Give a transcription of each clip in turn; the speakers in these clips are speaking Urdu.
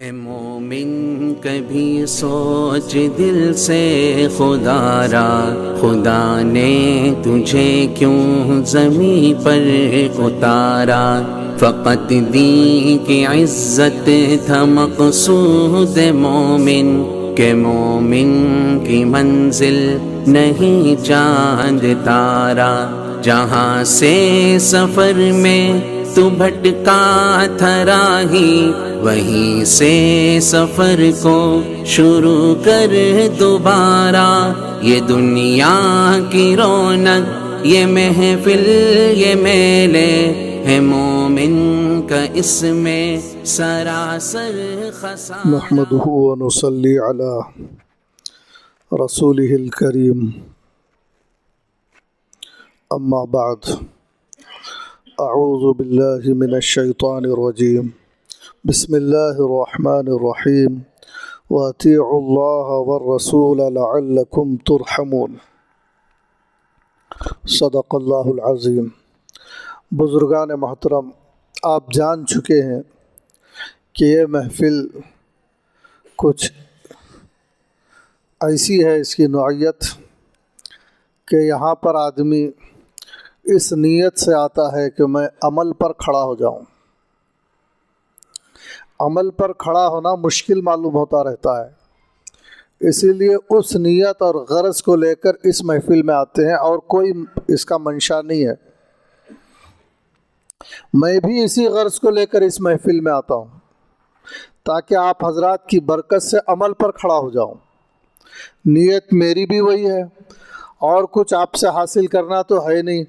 اے مومن کبھی سوچ دل سے خدا را، خدا نے تجھے کیوں زمین پر اتارا؟ فقط دین کی عزت تھا مقصود مومن، کہ مومن کی منزل نہیں چاند تارا۔ جہاں سے سفر میں تو بھٹکا تھا راہی، وہیں سے سفر کو شروع کر دوبارہ۔ یہ دنیا کی رونق، یہ محفل، یہ میلے، ہے مومن کا اس میں سراسر خسارہ۔ نحمدہ و نصلی علی رسولہ الکریم، اما بعد، اعوذ باللہ من الشیطان الرجیم، بسم اللہ الرحمن الرحیم، وَأَطِيعُوا اللَّهَ وَالرَّسُولَ لَعَلَّكُمْ تُرْحَمُونَ۔ صدق اللہ العظیم۔ بزرگان محترم، آپ جان چکے ہیں کہ یہ محفل کچھ ایسی ہے، اس کی نوعیت کہ یہاں پر آدمی اس نیت سے آتا ہے کہ میں عمل پر کھڑا ہو جاؤں۔ عمل پر کھڑا ہونا مشکل معلوم ہوتا رہتا ہے، اسی لیے اس نیت اور غرض کو لے کر اس محفل میں آتے ہیں، اور کوئی اس کا منشا نہیں ہے۔ میں بھی اسی غرض کو لے کر اس محفل میں آتا ہوں تاکہ آپ حضرات کی برکت سے عمل پر کھڑا ہو جاؤں۔ نیت میری بھی وہی ہے، اور کچھ آپ سے حاصل کرنا تو ہے نہیں،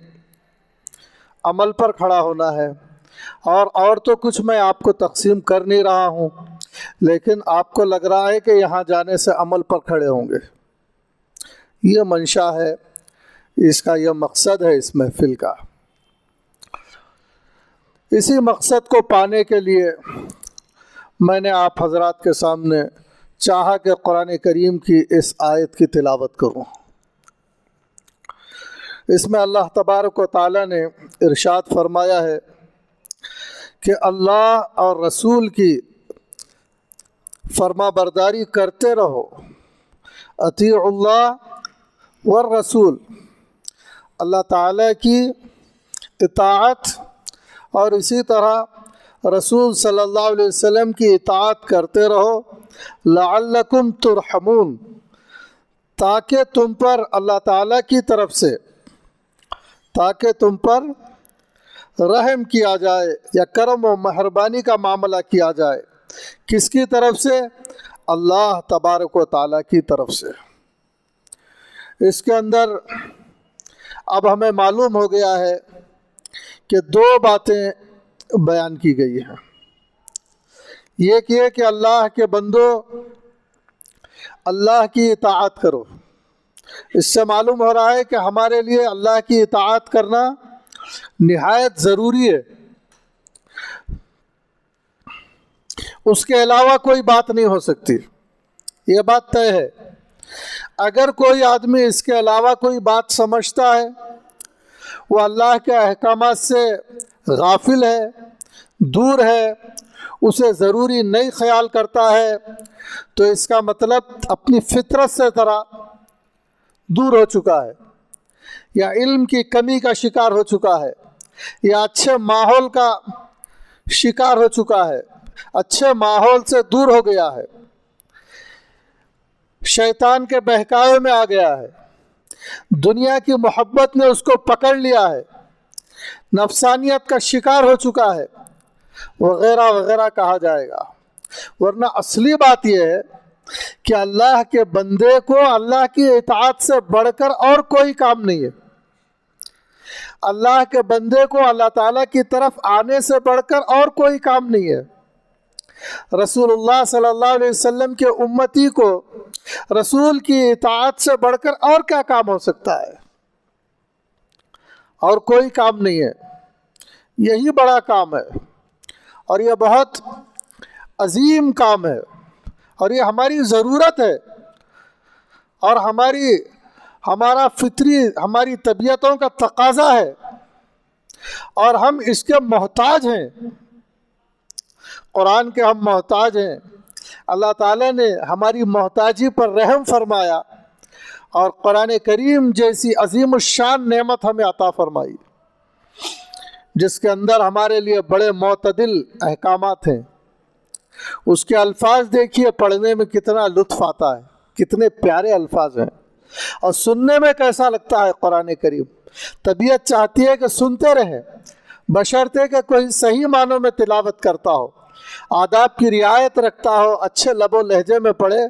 عمل پر کھڑا ہونا ہے۔ اور تو کچھ میں آپ کو تقسیم کر نہیں رہا ہوں، لیکن آپ کو لگ رہا ہے کہ یہاں جانے سے عمل پر کھڑے ہوں گے۔ یہ منشا ہے، اس کا یہ مقصد ہے اس محفل کا۔ اسی مقصد کو پانے کے لیے میں نے آپ حضرات کے سامنے چاہا کہ قرآن کریم کی اس آیت کی تلاوت کروں۔ اس میں اللہ تبارک و تعالیٰ نے ارشاد فرمایا ہے کہ اللہ اور رسول کی فرما برداری کرتے رہو۔ اطیعوا اللہ والرسول، اللہ تعالیٰ کی اطاعت اور اسی طرح رسول صلی اللہ علیہ وسلم کی اطاعت کرتے رہو، لعلکم ترحمون، تاکہ تم پر اللہ تعالیٰ کی طرف سے، تاکہ تم پر رحم کیا جائے یا کرم و مہربانی کا معاملہ کیا جائے۔ کس کی طرف سے؟ اللہ تبارک و تعالیٰ کی طرف سے۔ اس کے اندر اب ہمیں معلوم ہو گیا ہے کہ دو باتیں بیان کی گئی ہیں۔ ایک یہ کہ اللہ کے بندو اللہ کی اطاعت کرو۔ اس سے معلوم ہو رہا ہے کہ ہمارے لیے اللہ کی اطاعت کرنا نہایت ضروری ہے، اس کے علاوہ کوئی بات نہیں ہو سکتی، یہ بات طے ہے۔ اگر کوئی آدمی اس کے علاوہ کوئی بات سمجھتا ہے، وہ اللہ کے احکامات سے غافل ہے، دور ہے، اسے ضروری نہیں خیال کرتا ہے، تو اس کا مطلب اپنی فطرت سے ذرا دور ہو چکا ہے، یا علم کی کمی کا شکار ہو چکا ہے، یا اچھے ماحول کا شکار ہو چکا ہے، اچھے ماحول سے دور ہو گیا ہے، شیطان کے بہکاوے میں آ گیا ہے، دنیا کی محبت نے اس کو پکڑ لیا ہے، نفسانیت کا شکار ہو چکا ہے، وغیرہ وغیرہ کہا جائے گا۔ ورنہ اصلی بات یہ ہے کہ اللہ کے بندے کو اللہ کی اطاعت سے بڑھ کر اور کوئی کام نہیں ہے۔ اللہ کے بندے کو اللہ تعالیٰ کی طرف آنے سے بڑھ کر اور کوئی کام نہیں ہے۔ رسول اللہ صلی اللہ علیہ وسلم کے امتی کو رسول کی اطاعت سے بڑھ کر اور کیا کام ہو سکتا ہے؟ اور کوئی کام نہیں ہے، یہی بڑا کام ہے، اور یہ بہت عظیم کام ہے، اور یہ ہماری ضرورت ہے، اور ہمارا فطری، ہماری طبیعتوں کا تقاضا ہے، اور ہم اس کے محتاج ہیں۔ قرآن کے ہم محتاج ہیں، اللہ تعالیٰ نے ہماری محتاجی پر رحم فرمایا اور قرآن کریم جیسی عظیم الشان نعمت ہمیں عطا فرمائی، جس کے اندر ہمارے لیے بڑے معتدل احکامات ہیں۔ اس کے الفاظ دیکھیے، پڑھنے میں کتنا لطف آتا ہے، کتنے پیارے الفاظ ہیں، اور سننے میں کیسا لگتا ہے قرآن کریم۔ طبیعت چاہتی ہے کہ سنتے رہیں، بشرطے کہ کوئی صحیح معنوں میں تلاوت کرتا ہو، آداب کی رعایت رکھتا ہو، اچھے لب و لہجے میں پڑھے۔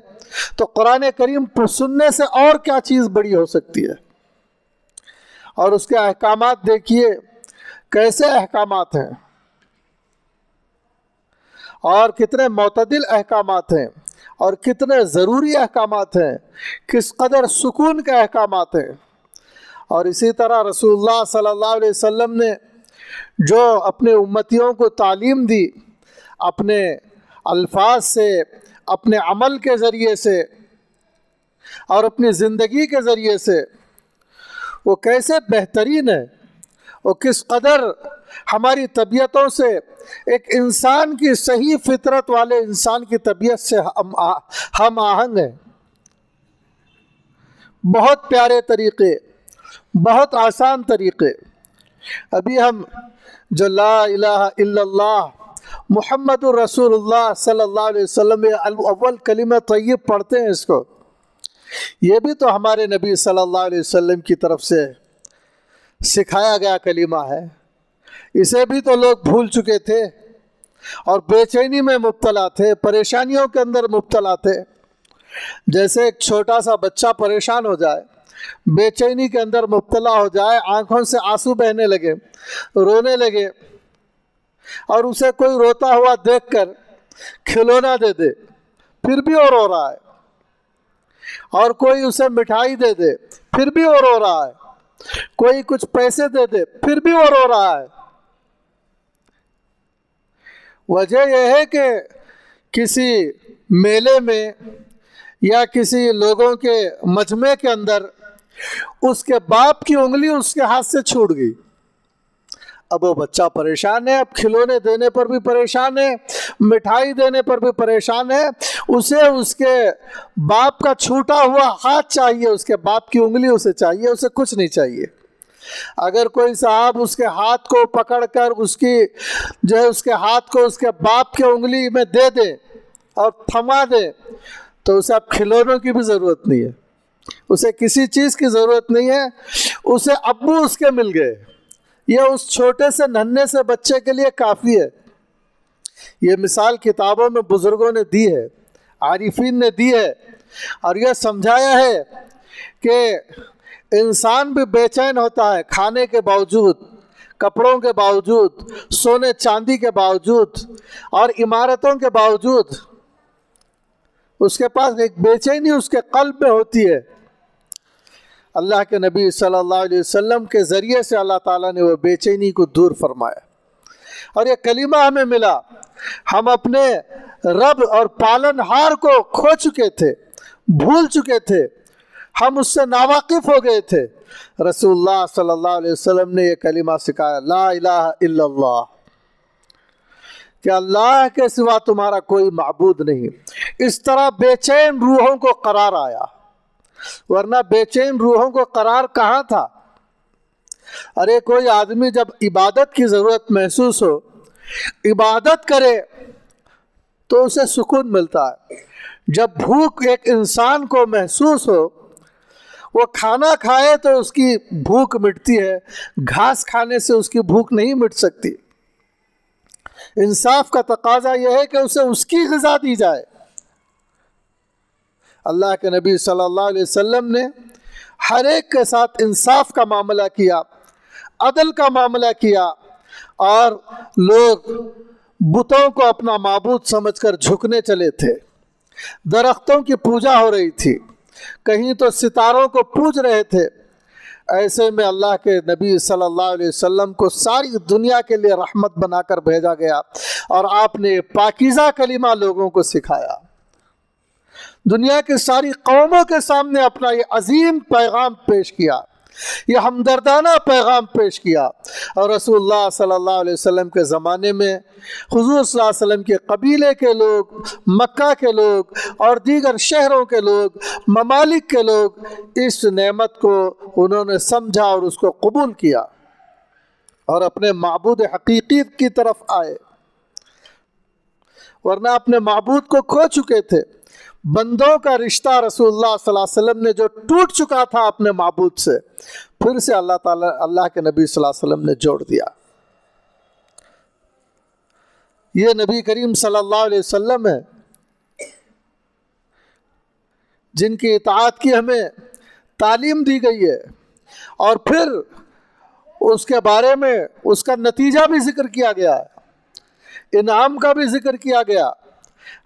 تو قرآن کریم سننے سے اور کیا چیز بڑی ہو سکتی ہے۔ اور اس کے احکامات دیکھیے کیسے احکامات ہیں، اور کتنے معتدل احکامات ہیں، اور کتنے ضروری احکامات ہیں، کس قدر سکون کے احکامات ہیں۔ اور اسی طرح رسول اللہ صلی اللہ علیہ وسلم نے جو اپنے امتیوں کو تعلیم دی، اپنے الفاظ سے، اپنے عمل کے ذریعے سے اور اپنی زندگی کے ذریعے سے، وہ کیسے بہترین ہے، وہ کس قدر ہماری طبیعتوں سے، ایک انسان کی صحیح فطرت والے انسان کی طبیعت سے ہم آہنگ ہیں۔ بہت پیارے طریقے، بہت آسان طریقے۔ ابھی ہم جو لا الہ الا اللہ محمد الرسول اللہ صلی اللہ علیہ وسلم اول کلمہ طیب پڑھتے ہیں، اس کو، یہ بھی تو ہمارے نبی صلی اللہ علیہ وسلم کی طرف سے سکھایا گیا کلمہ ہے۔ اسے بھی تو لوگ بھول چکے تھے اور بے چینی میں مبتلا تھے، پریشانیوں کے اندر مبتلا تھے۔ جیسے ایک چھوٹا سا بچہ پریشان ہو جائے، بے چینی کے اندر مبتلا ہو جائے، آنکھوں سے آنسو بہنے لگے، رونے لگے، اور اسے کوئی روتا ہوا دیکھ کر کھلونا دے دے، پھر بھی وہ رو رہا ہے، اور کوئی اسے مٹھائی دے دے، پھر بھی وہ رو رہا ہے، کوئی کچھ پیسے دے دے، پھر بھی وہ رو رہا ہے۔ وجہ یہ ہے کہ کسی میلے میں یا کسی لوگوں کے مجمع کے اندر اس کے باپ کی انگلی اس کے ہاتھ سے چھوٹ گئی۔ اب وہ بچہ پریشان ہے، اب کھلونے دینے پر بھی پریشان ہے، مٹھائی دینے پر بھی پریشان ہے، اسے اس کے باپ کا چھوٹا ہوا ہاتھ چاہیے، اس کے باپ کی انگلی اسے چاہیے، اسے کچھ نہیں چاہیے۔ اگر کوئی صاحب اس کے ہاتھ کو پکڑ کر اس کے ہاتھ کو اس کے باپ کی انگلی میں دے دے اور تھما دے، تو اسے اب کھلونوں کی بھی ضرورت نہیں ہے، اسے کسی چیز کی ضرورت نہیں ہے، اسے ابو اس کے مل گئے۔ یہ اس چھوٹے سے ننھے سے بچے کے لیے کافی ہے۔ یہ مثال کتابوں میں بزرگوں نے دی ہے، عارفین نے دی ہے، اور یہ سمجھایا ہے کہ انسان بھی بے چین ہوتا ہے، کھانے کے باوجود، کپڑوں کے باوجود، سونے چاندی کے باوجود اور عمارتوں کے باوجود، اس کے پاس ایک بے چینی اس کے قلب میں ہوتی ہے۔ اللہ کے نبی صلی اللہ علیہ وسلم کے ذریعے سے اللہ تعالیٰ نے وہ بے چینی کو دور فرمایا، اور یہ کلمہ ہمیں ملا۔ ہم اپنے رب اور پالن ہار کو کھو چکے تھے، بھول چکے تھے، ہم اس سے ناواقف ہو گئے تھے۔ رسول اللہ صلی اللہ علیہ وسلم نے یہ کلمہ سکھایا، لا الہ الا اللہ، کہ اللہ کے سوا تمہارا کوئی معبود نہیں۔ اس طرح بے چین روحوں کو قرار آیا، ورنہ بے چین روحوں کو قرار کہاں تھا؟ ارے کوئی آدمی جب عبادت کی ضرورت محسوس ہو، عبادت کرے تو اسے سکون ملتا ہے۔ جب بھوک ایک انسان کو محسوس ہو، وہ کھانا کھائے تو اس کی بھوک مٹتی ہے، گھاس کھانے سے اس کی بھوک نہیں مٹ سکتی۔ انصاف کا تقاضا یہ ہے کہ اسے اس کی غذا دی جائے۔ اللہ کے نبی صلی اللہ علیہ وسلم نے ہر ایک کے ساتھ انصاف کا معاملہ کیا، عدل کا معاملہ کیا، اور لوگ بتوں کو اپنا معبود سمجھ کر جھکنے چلے تھے۔ درختوں کی پوجا ہو رہی تھی، کہیں تو ستاروں کو پوج رہے تھے۔ ایسے میں اللہ کے نبی صلی اللہ علیہ وسلم کو ساری دنیا کے لیے رحمت بنا کر بھیجا گیا، اور آپ نے پاکیزہ کلمہ لوگوں کو سکھایا۔ دنیا کی ساری قوموں کے سامنے اپنا یہ عظیم پیغام پیش کیا یہ ہمدردانہ پیغام پیش کیا، اور رسول اللہ صلی اللہ علیہ وسلم کے زمانے میں حضور صلی اللہ علیہ وسلم کے قبیلے کے لوگ، مکہ کے لوگ اور دیگر شہروں کے لوگ، ممالک کے لوگ اس نعمت کو انہوں نے سمجھا اور اس کو قبول کیا اور اپنے معبود حقیقی کی طرف آئے، ورنہ اپنے معبود کو کھو چکے تھے۔ بندوں کا رشتہ رسول اللہ صلی اللہ علیہ وسلم نے جو ٹوٹ چکا تھا اپنے معبود سے، پھر سے اللہ کے نبی صلی اللہ علیہ وسلم نے جوڑ دیا۔ یہ نبی کریم صلی اللہ علیہ وسلم ہے جن کی اطاعت کی ہمیں تعلیم دی گئی ہے، اور پھر اس کے بارے میں اس کا نتیجہ بھی ذکر کیا گیا ہے، انعام کا بھی ذکر کیا گیا۔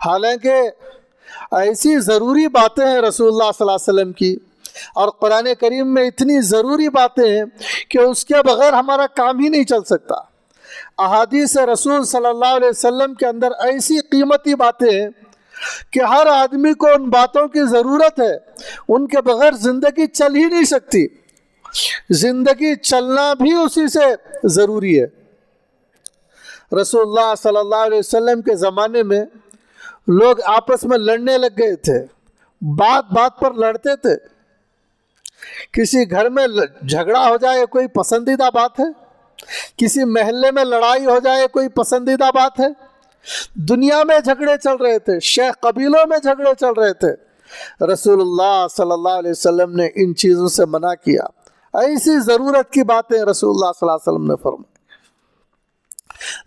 حالانکہ ایسی ضروری باتیں ہیں رسول اللہ صلی اللہ علیہ وسلم کی، اور قرآن کریم میں اتنی ضروری باتیں ہیں کہ اس کے بغیر ہمارا کام ہی نہیں چل سکتا۔ احادیث رسول صلی اللہ علیہ وسلم کے اندر ایسی قیمتی باتیں ہیں کہ ہر آدمی کو ان باتوں کی ضرورت ہے، ان کے بغیر زندگی چل ہی نہیں سکتی۔ زندگی چلنا بھی اسی سے ضروری ہے۔ رسول اللہ صلی اللہ علیہ وسلم کے زمانے میں لوگ آپس میں لڑنے لگ گئے تھے، بات بات پر لڑتے تھے۔ کسی گھر میں جھگڑا ہو جائے کوئی پسندیدہ بات ہے، کسی محلے میں لڑائی ہو جائے کوئی پسندیدہ بات ہے۔ دنیا میں جھگڑے چل رہے تھے، شیخ قبیلوں میں جھگڑے چل رہے تھے۔ رسول اللہ صلی اللہ علیہ وسلم نے ان چیزوں سے منع کیا۔ ایسی ضرورت کی باتیں رسول اللہ صلی اللہ علیہ وسلم نے فرمائی۔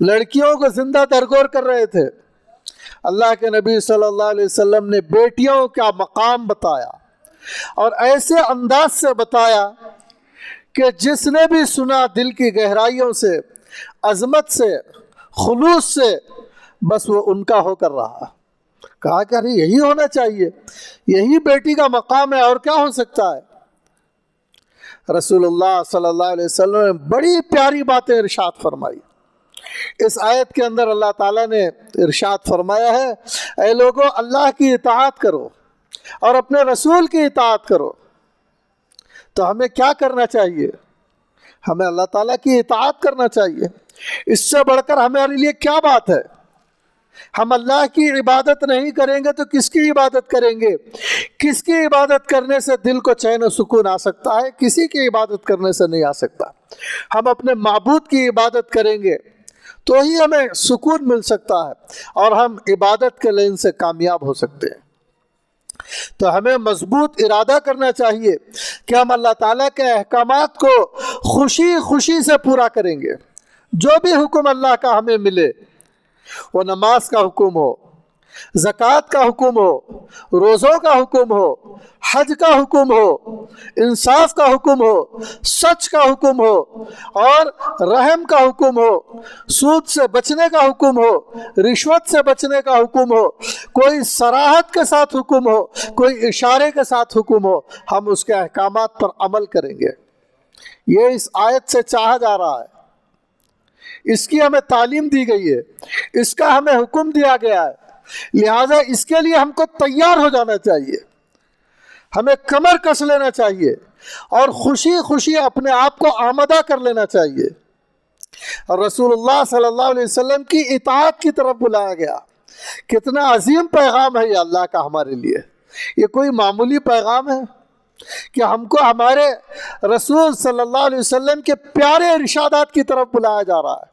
لڑکیوں کو زندہ درگور کر رہے تھے۔ اللہ کے نبی صلی اللہ علیہ وسلم نے بیٹیوں کا مقام بتایا، اور ایسے انداز سے بتایا کہ جس نے بھی سنا دل کی گہرائیوں سے، عظمت سے، خلوص سے، بس وہ ان کا ہو کر رہا۔ کہا کہ ارے یہی ہونا چاہیے، یہی بیٹی کا مقام ہے، اور کیا ہو سکتا ہے۔ رسول اللہ صلی اللہ علیہ وسلم نے بڑی پیاری باتیں ارشاد فرمائی۔ اس آیت کے اندر اللہ تعالیٰ نے ارشاد فرمایا ہے، اے لوگو اللہ کی اطاعت کرو اور اپنے رسول کی اطاعت کرو۔ تو ہمیں کیا کرنا چاہیے؟ ہمیں اللہ تعالیٰ کی اطاعت کرنا چاہیے۔ اس سے بڑھ کر ہمارے لیے کیا بات ہے؟ ہم اللہ کی عبادت نہیں کریں گے تو کس کی عبادت کریں گے؟ کس کی عبادت کرنے سے دل کو چین و سکون آ سکتا ہے؟ کسی کی عبادت کرنے سے نہیں آ سکتا۔ ہم اپنے معبود کی عبادت کریں گے تو ہی ہمیں سکون مل سکتا ہے، اور ہم عبادت کے لین سے کامیاب ہو سکتے ہیں۔ تو ہمیں مضبوط ارادہ کرنا چاہیے کہ ہم اللہ تعالیٰ کے احکامات کو خوشی خوشی سے پورا کریں گے۔ جو بھی حکم اللہ کا ہمیں ملے، وہ نماز کا حکم ہو، زکوٰۃ کا حکم ہو، روزوں کا حکم ہو، حج کا حکم ہو، انصاف کا حکم ہو، سچ کا حکم ہو، اور رحم کا حکم ہو، سود سے بچنے کا حکم ہو، رشوت سے بچنے کا حکم ہو، کوئی صراحت کے ساتھ حکم ہو، کوئی اشارے کے ساتھ حکم ہو، ہم اس کے احکامات پر عمل کریں گے۔ یہ اس آیت سے چاہا جا رہا ہے، اس کی ہمیں تعلیم دی گئی ہے، اس کا ہمیں حکم دیا گیا ہے، لہٰذا اس کے لیے ہم کو تیار ہو جانا چاہیے، ہمیں کمر کس لینا چاہیے، اور خوشی خوشی اپنے آپ کو آمادہ کر لینا چاہیے۔ اور رسول اللہ صلی اللہ علیہ وسلم کی اطاعت کی طرف بلایا گیا۔ کتنا عظیم پیغام ہے یہ اللہ کا ہمارے لیے۔ یہ کوئی معمولی پیغام ہے کہ ہم کو ہمارے رسول صلی اللہ علیہ وسلم کے پیارے ارشادات کی طرف بلایا جا رہا ہے۔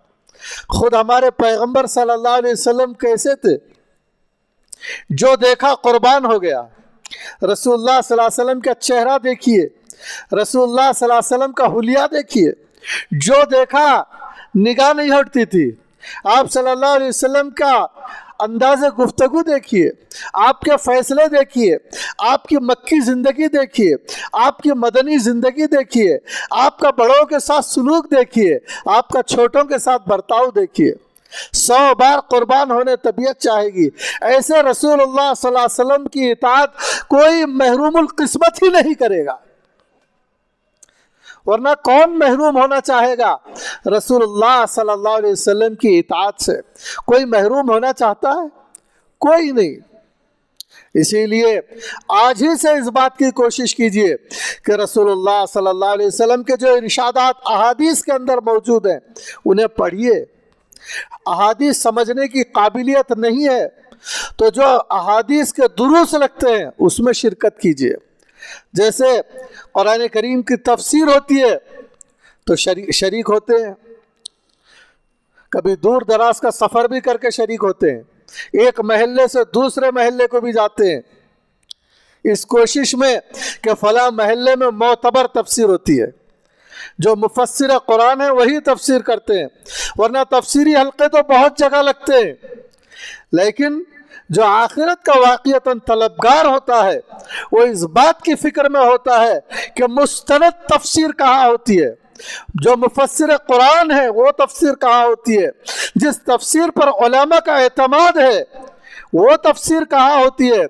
خود ہمارے پیغمبر صلی اللہ علیہ وسلم کیسے تھے؟ جو دیکھا قربان ہو گیا۔ رسول اللہ صلی اللہ علیہ وسلم کا چہرہ دیکھیے، رسول اللہ صلی اللہ علیہ وسلم کا حلیہ دیکھیے، جو دیکھا نگاہ نہیں ہٹتی تھی۔ آپ صلی اللہ علیہ وسلم کا انداز گفتگو دیکھیے، آپ کے فیصلے دیکھیے، آپ کی مکی زندگی دیکھیے، آپ کی مدنی زندگی دیکھیے، آپ کا بڑوں کے ساتھ سلوک دیکھیے، آپ کا چھوٹوں کے ساتھ برتاؤ دیکھیے۔ 100 بار قربان ہونے طبیعت چاہے گی۔ ایسے رسول اللہ صلی اللہ علیہ وسلم کی اطاعت کوئی محروم القسمت ہی نہیں کرے گا، ورنہ کون محروم ہونا چاہے گا رسول اللہ صلی اللہ علیہ وسلم کی اطاعت سے؟ کوئی محروم ہونا چاہتا ہے؟ کوئی نہیں۔ اسی لیے آج ہی سے اس بات کی کوشش کیجئے کہ رسول اللہ صلی اللہ علیہ وسلم کے جو ارشادات احادیث کے اندر موجود ہیں انہیں پڑھیے۔ احادیث سمجھنے کی قابلیت نہیں ہے تو جو احادیث کے دروس لگتے ہیں اس میں شرکت کیجئے۔ جیسے قرآن کریم کی تفسیر ہوتی ہے تو شریک ہوتے ہیں، کبھی دور دراز کا سفر بھی کر کے شریک ہوتے ہیں، ایک محلے سے دوسرے محلے کو بھی جاتے ہیں اس کوشش میں کہ فلاں محلے میں معتبر تفسیر ہوتی ہے، جو مفسر قرآن ہے وہی تفسیر کرتے ہیں، ورنہ تفسیری حلقے تو بہت جگہ لگتے ہیں، لیکن جو آخرت کا واقعتاً طلبگار ہوتا ہے وہ اس بات کی فکر میں ہوتا ہے کہ مستند تفسیر کہاں ہوتی ہے، جو مفسر قرآن ہے وہ تفسیر کہاں ہوتی ہے، جس تفسیر پر علماء کا اعتماد ہے وہ تفسیر کہاں ہوتی ہے،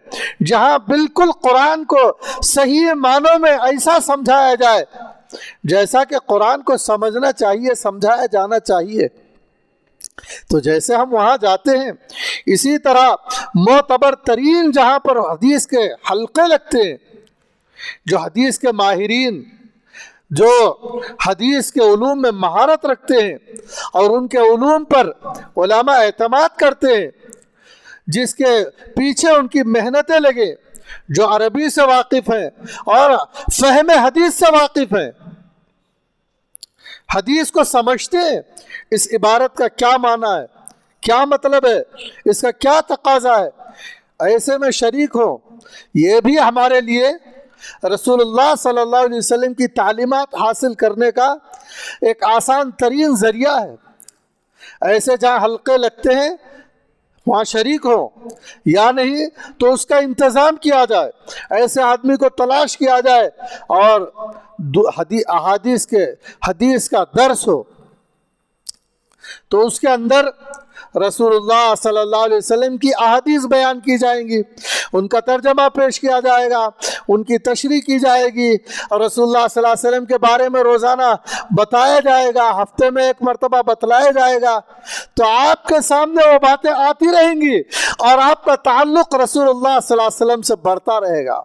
جہاں بالکل قرآن کو صحیح معنوں میں ایسا سمجھایا جائے جیسا کہ قرآن کو سمجھنا چاہیے، سمجھایا جانا چاہیے۔ تو جیسے ہم وہاں جاتے ہیں اسی طرح معتبر ترین جہاں پر حدیث کے حلقے لگتے ہیں، جو حدیث کے ماہرین، جو حدیث کے علوم میں مہارت رکھتے ہیں اور ان کے علوم پر علماء اعتماد کرتے ہیں، جس کے پیچھے ان کی محنتیں لگے، جو عربی سے واقف ہیں اور فہم حدیث سے واقف ہیں، حدیث کو سمجھتے ہیں اس عبارت کا کیا معنی ہے، کیا مطلب ہے، اس کا کیا تقاضا ہے، ایسے میں شریک ہوں۔ یہ بھی ہمارے لیے رسول اللہ صلی اللہ علیہ وسلم کی تعلیمات حاصل کرنے کا ایک آسان ترین ذریعہ ہے۔ ایسے جہاں حلقے لگتے ہیں وہاں شریک ہو، یا نہیں تو اس کا انتظام کیا جائے، ایسے آدمی کو تلاش کیا جائے اور حدیث کا درس ہو تو اس کے اندر رسول اللہ صلی اللہ علیہ وسلم کی احادیث بیان کی جائیں گی، ان کا ترجمہ پیش کیا جائے گا، ان کی تشریح کی جائے گی، اور رسول اللہ صلی اللہ علیہ وسلم کے بارے میں روزانہ بتایا جائے گا، ہفتے میں ایک مرتبہ بتلایا جائے گا، تو آپ کے سامنے وہ باتیں آتی رہیں گی اور آپ کا تعلق رسول اللہ صلی اللہ علیہ وسلم سے بڑھتا رہے گا۔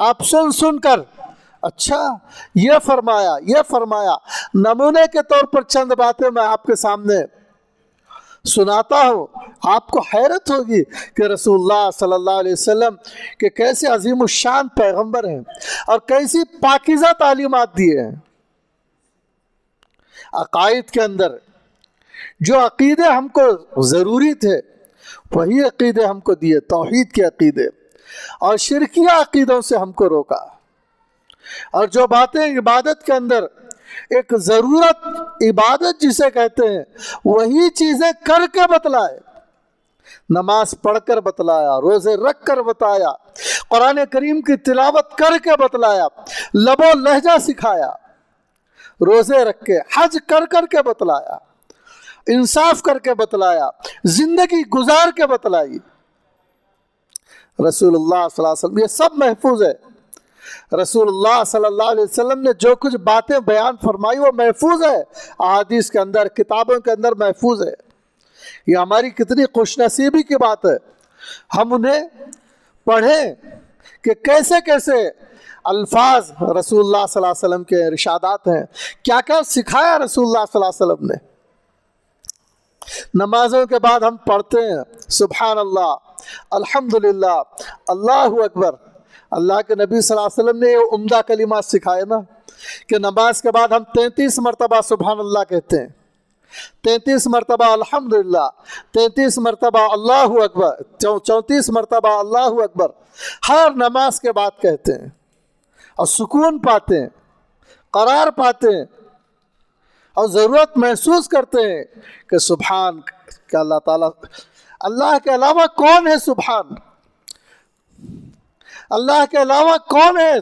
آپ سن کر اچھا یہ فرمایا، نمونے کے طور پر چند باتیں میں آپ کے سامنے سناتا ہوں، آپ کو حیرت ہوگی کہ رسول اللہ صلی اللہ علیہ وسلم کہ کیسے عظیم الشان پیغمبر ہیں اور کیسی پاکیزہ تعلیمات دیے ہیں۔ عقائد کے اندر جو عقیدے ہم کو ضروری تھے وہی عقیدے ہم کو دیے، توحید کے عقیدے، اور شرکیہ عقیدوں سے ہم کو روکا، اور جو باتیں عبادت کے اندر ایک ضرورت، عبادت جسے کہتے ہیں، وہی چیزیں کر کے بتلائے، نماز پڑھ کر بتلایا، روزے رکھ کر بتایا، قرآن کریم کی تلاوت کر کے بتلایا، لب و لہجہ سکھایا، روزے رکھ کے، حج کر کے بتلایا، انصاف کر کے بتلایا، زندگی گزار کے بتلائی۔ رسول اللہ صلی اللہ علیہ وسلم یہ سب محفوظ ہے۔ رسول اللہ صلی اللہ علیہ وسلم نے جو کچھ باتیں بیان فرمائی وہ محفوظ ہے، احادیث کے اندر، کتابوں کے اندر محفوظ ہے۔ یہ ہماری کتنی خوش نصیبی کی بات ہے، ہم انہیں پڑھیں کہ کیسے کیسے الفاظ رسول اللہ صلی اللہ علیہ وسلم کے ارشادات ہیں، کیا کیا سکھایا رسول اللہ صلی اللہ علیہ وسلم نے۔ نمازوں کے بعد ہم پڑھتے ہیں سبحان اللہ، الحمدللہ، اللہ اکبر۔ اللہ کے نبی صلی اللہ علیہ وسلم نے یہ عمدہ کلمات سکھائے نا کہ نماز کے بعد ہم 33 مرتبہ سبحان اللہ کہتے ہیں، 33 مرتبہ الحمدللہ، 33 مرتبہ اللہ اکبر، 34 مرتبہ اللہ اکبر، ہر نماز کے بعد کہتے ہیں اور سکون پاتے ہیں، قرار پاتے ہیں اور ضرورت محسوس کرتے ہیں کہ سبحان کہ اللہ تعالیٰ، اللہ کے علاوہ کون ہے سبحان، اللہ کے علاوہ کون ہے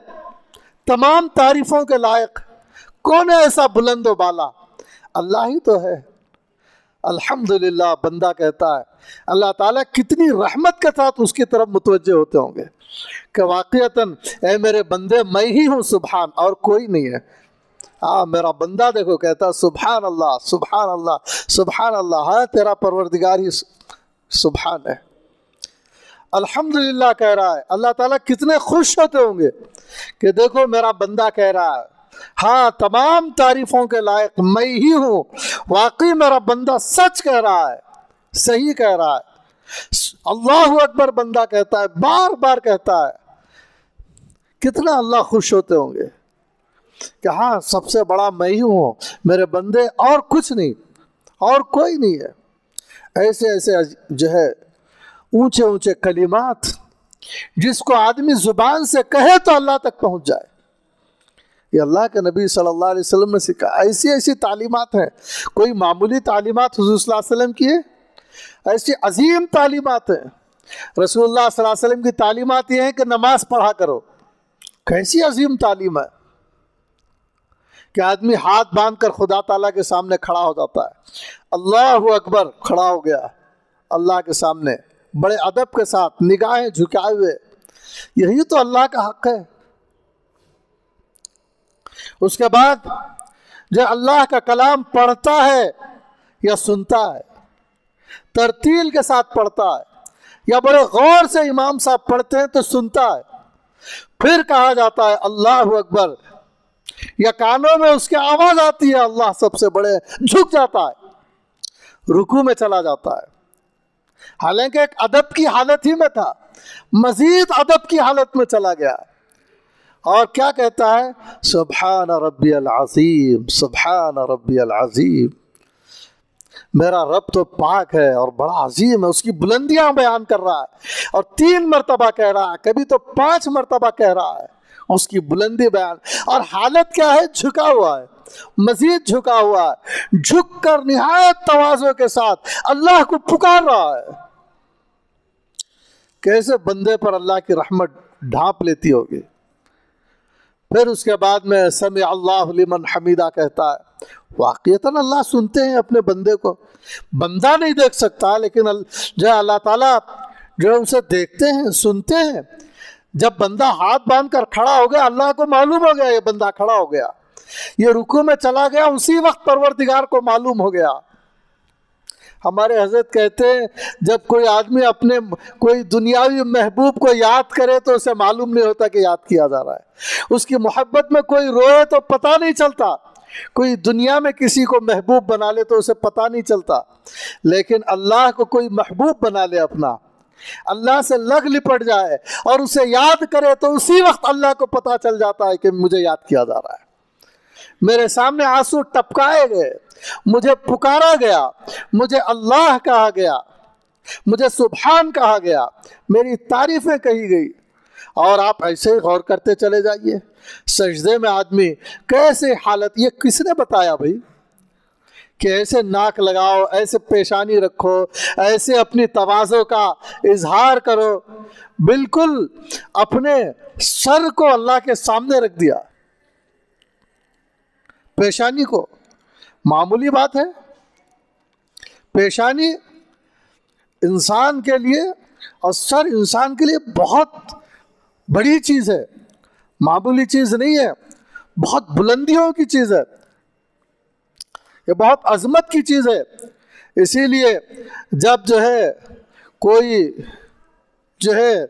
تمام تعریفوں کے لائق، کون ہے ایسا بلند و بالا، اللہ ہی تو ہے۔ الحمدللہ بندہ کہتا ہے، اللہ تعالیٰ کتنی رحمت کے ساتھ اس کی طرف متوجہ ہوتے ہوں گے کہ واقعتاً اے میرے بندے میں ہی ہوں سبحان، اور کوئی نہیں ہے۔ میرا بندہ دیکھو کہتا سبحان اللہ سبحان اللہ سبحان اللہ، ہاں تیرا پروردگار ہی سبحان ہے۔ الحمدللہ کہہ رہا ہے، اللہ تعالیٰ کتنے خوش ہوتے ہوں گے کہ دیکھو میرا بندہ کہہ رہا ہے ہاں تمام تعریفوں کے لائق میں ہی ہوں، واقعی میرا بندہ سچ کہہ رہا ہے، صحیح کہہ رہا ہے، اللہ اکبر بندہ کہتا ہے، بار بار کہتا ہے۔ کتنا اللہ خوش ہوتے ہوں گے کہ ہاں سب سے بڑا میں ہی ہوں، میرے بندے اور کچھ نہیں، اور کوئی نہیں ہے۔ ایسے ایسے جو ہے اونچے اونچے کلمات جس کو آدمی زبان سے کہے تو اللہ تک پہنچ جائے، یہ اللہ کے نبی صلی اللہ علیہ وسلم نے سکھا۔ ایسی ایسی تعلیمات ہیں، کوئی معمولی تعلیمات حضور صلی اللہ علیہ وسلم کی ہے، ایسی عظیم تعلیمات ہیں۔ رسول اللہ صلی اللہ علیہ وسلم کی تعلیمات یہ ہیں کہ نماز پڑھا کرو، کیسی عظیم تعلیم ہے کہ آدمی ہاتھ باندھ کر خدا تعالیٰ کے سامنے کھڑا ہو جاتا ہے، اللہ اکبر، کھڑا ہو گیا اللہ کے سامنے بڑے ادب کے ساتھ، نگاہیں جھکائے ہوئے، یہی تو اللہ کا حق ہے۔ اس کے بعد جو اللہ کا کلام پڑھتا ہے یا سنتا ہے، ترتیل کے ساتھ پڑھتا ہے یا بڑے غور سے امام صاحب پڑھتے ہیں تو سنتا ہے، پھر کہا جاتا ہے اللہ اکبر، یا کانوں میں اس کی آواز آتی ہے اللہ سب سے بڑے، جھک جاتا ہے، رکوع میں چلا جاتا ہے، حالانکہ ایک ادب کی حالت ہی میں تھا، مزید ادب کی حالت میں چلا گیا، اور کیا کہتا ہے؟ سبحان ربی العظیم، سبحان ربی العظیم، میرا رب تو پاک ہے اور بڑا عظیم ہے، اس کی بلندیاں بیان کر رہا ہے، اور 3 مرتبہ کہہ رہا ہے، کبھی تو 5 مرتبہ کہہ رہا ہے، اس کی بلندی بیان، اور حالت کیا ہے؟ جھکا ہوا ہے، مزید جھکا ہوا ہے، جھک کر نہایت تواضع کے ساتھ اللہ کو پکار رہا ہے۔ کیسے بندے پر اللہ کی رحمت ڈھانپ لیتی ہوگی۔ پھر اس کے بعد میں سمع اللہ لمن حمیدہ کہتا ہے، واقعتاً اللہ سنتے ہیں اپنے بندے کو، بندہ نہیں دیکھ سکتا لیکن جو اللہ تعالیٰ جو اسے دیکھتے ہیں، سنتے ہیں۔ جب بندہ ہاتھ باندھ کر کھڑا ہو گیا، اللہ کو معلوم ہو گیا یہ بندہ کھڑا ہو گیا، یہ رکوع میں چلا گیا، اسی وقت پروردگار کو معلوم ہو گیا۔ ہمارے حضرت کہتے ہیں جب کوئی آدمی اپنے کوئی دنیاوی محبوب کو یاد کرے تو اسے معلوم نہیں ہوتا کہ یاد کیا جا رہا ہے، اس کی محبت میں کوئی روئے تو پتہ نہیں چلتا، کوئی دنیا میں کسی کو محبوب بنا لے تو اسے پتہ نہیں چلتا، لیکن اللہ کو کوئی محبوب بنا لے اپنا، اللہ سے لگ لپٹ جائے اور اسے یاد کرے تو اسی وقت اللہ کو پتہ چل جاتا ہے کہ مجھے یاد کیا جا رہا ہے، میرے سامنے آنسو ٹپکائے گئے، مجھے پکارا گیا، مجھے اللہ کہا گیا، مجھے سبحان کہا گیا، میری تعریفیں کہی گئی۔ اور آپ ایسے ہی غور کرتے چلے جائیے، سجدے میں آدمی کیسے حالت، یہ کس نے بتایا بھائی کہ ایسے ناک لگاؤ، ایسے پیشانی رکھو، ایسے اپنی تواضع کا اظہار کرو، بالکل اپنے سر کو اللہ کے سامنے رکھ دیا، پیشانی کو، معمولی بات ہے؟ پیشانی انسان کے لیے اور سر انسان کے لیے بہت بڑی چیز ہے، معمولی چیز نہیں ہے، بہت بلندیوں کی چیز ہے، یہ بہت عظمت کی چیز ہے۔ اسی لیے جب جو ہے کوئی جو ہے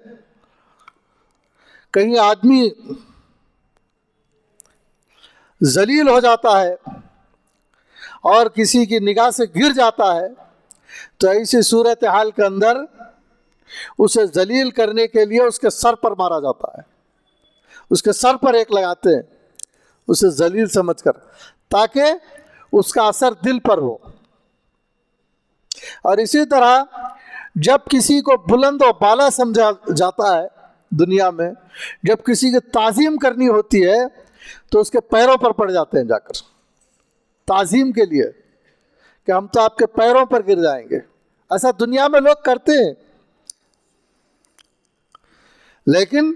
کہیں آدمی ذلیل ہو جاتا ہے اور کسی کی نگاہ سے گر جاتا ہے تو ایسی صورتحال کے اندر اسے ذلیل کرنے کے لیے اس کے سر پر مارا جاتا ہے، اس کے سر پر ایک لگاتے ہیں اسے ذلیل سمجھ کر، تاکہ اس کا اثر دل پر ہو۔ اور اسی طرح جب کسی کو بلند و بالا سمجھا جاتا ہے دنیا میں، جب کسی کی تعظیم کرنی ہوتی ہے تو اس کے پیروں پر پڑ جاتے ہیں جا کر تعظیم کے لیے کہ ہم تو آپ کے پیروں پر گر جائیں گے، ایسا دنیا میں لوگ کرتے ہیں۔ لیکن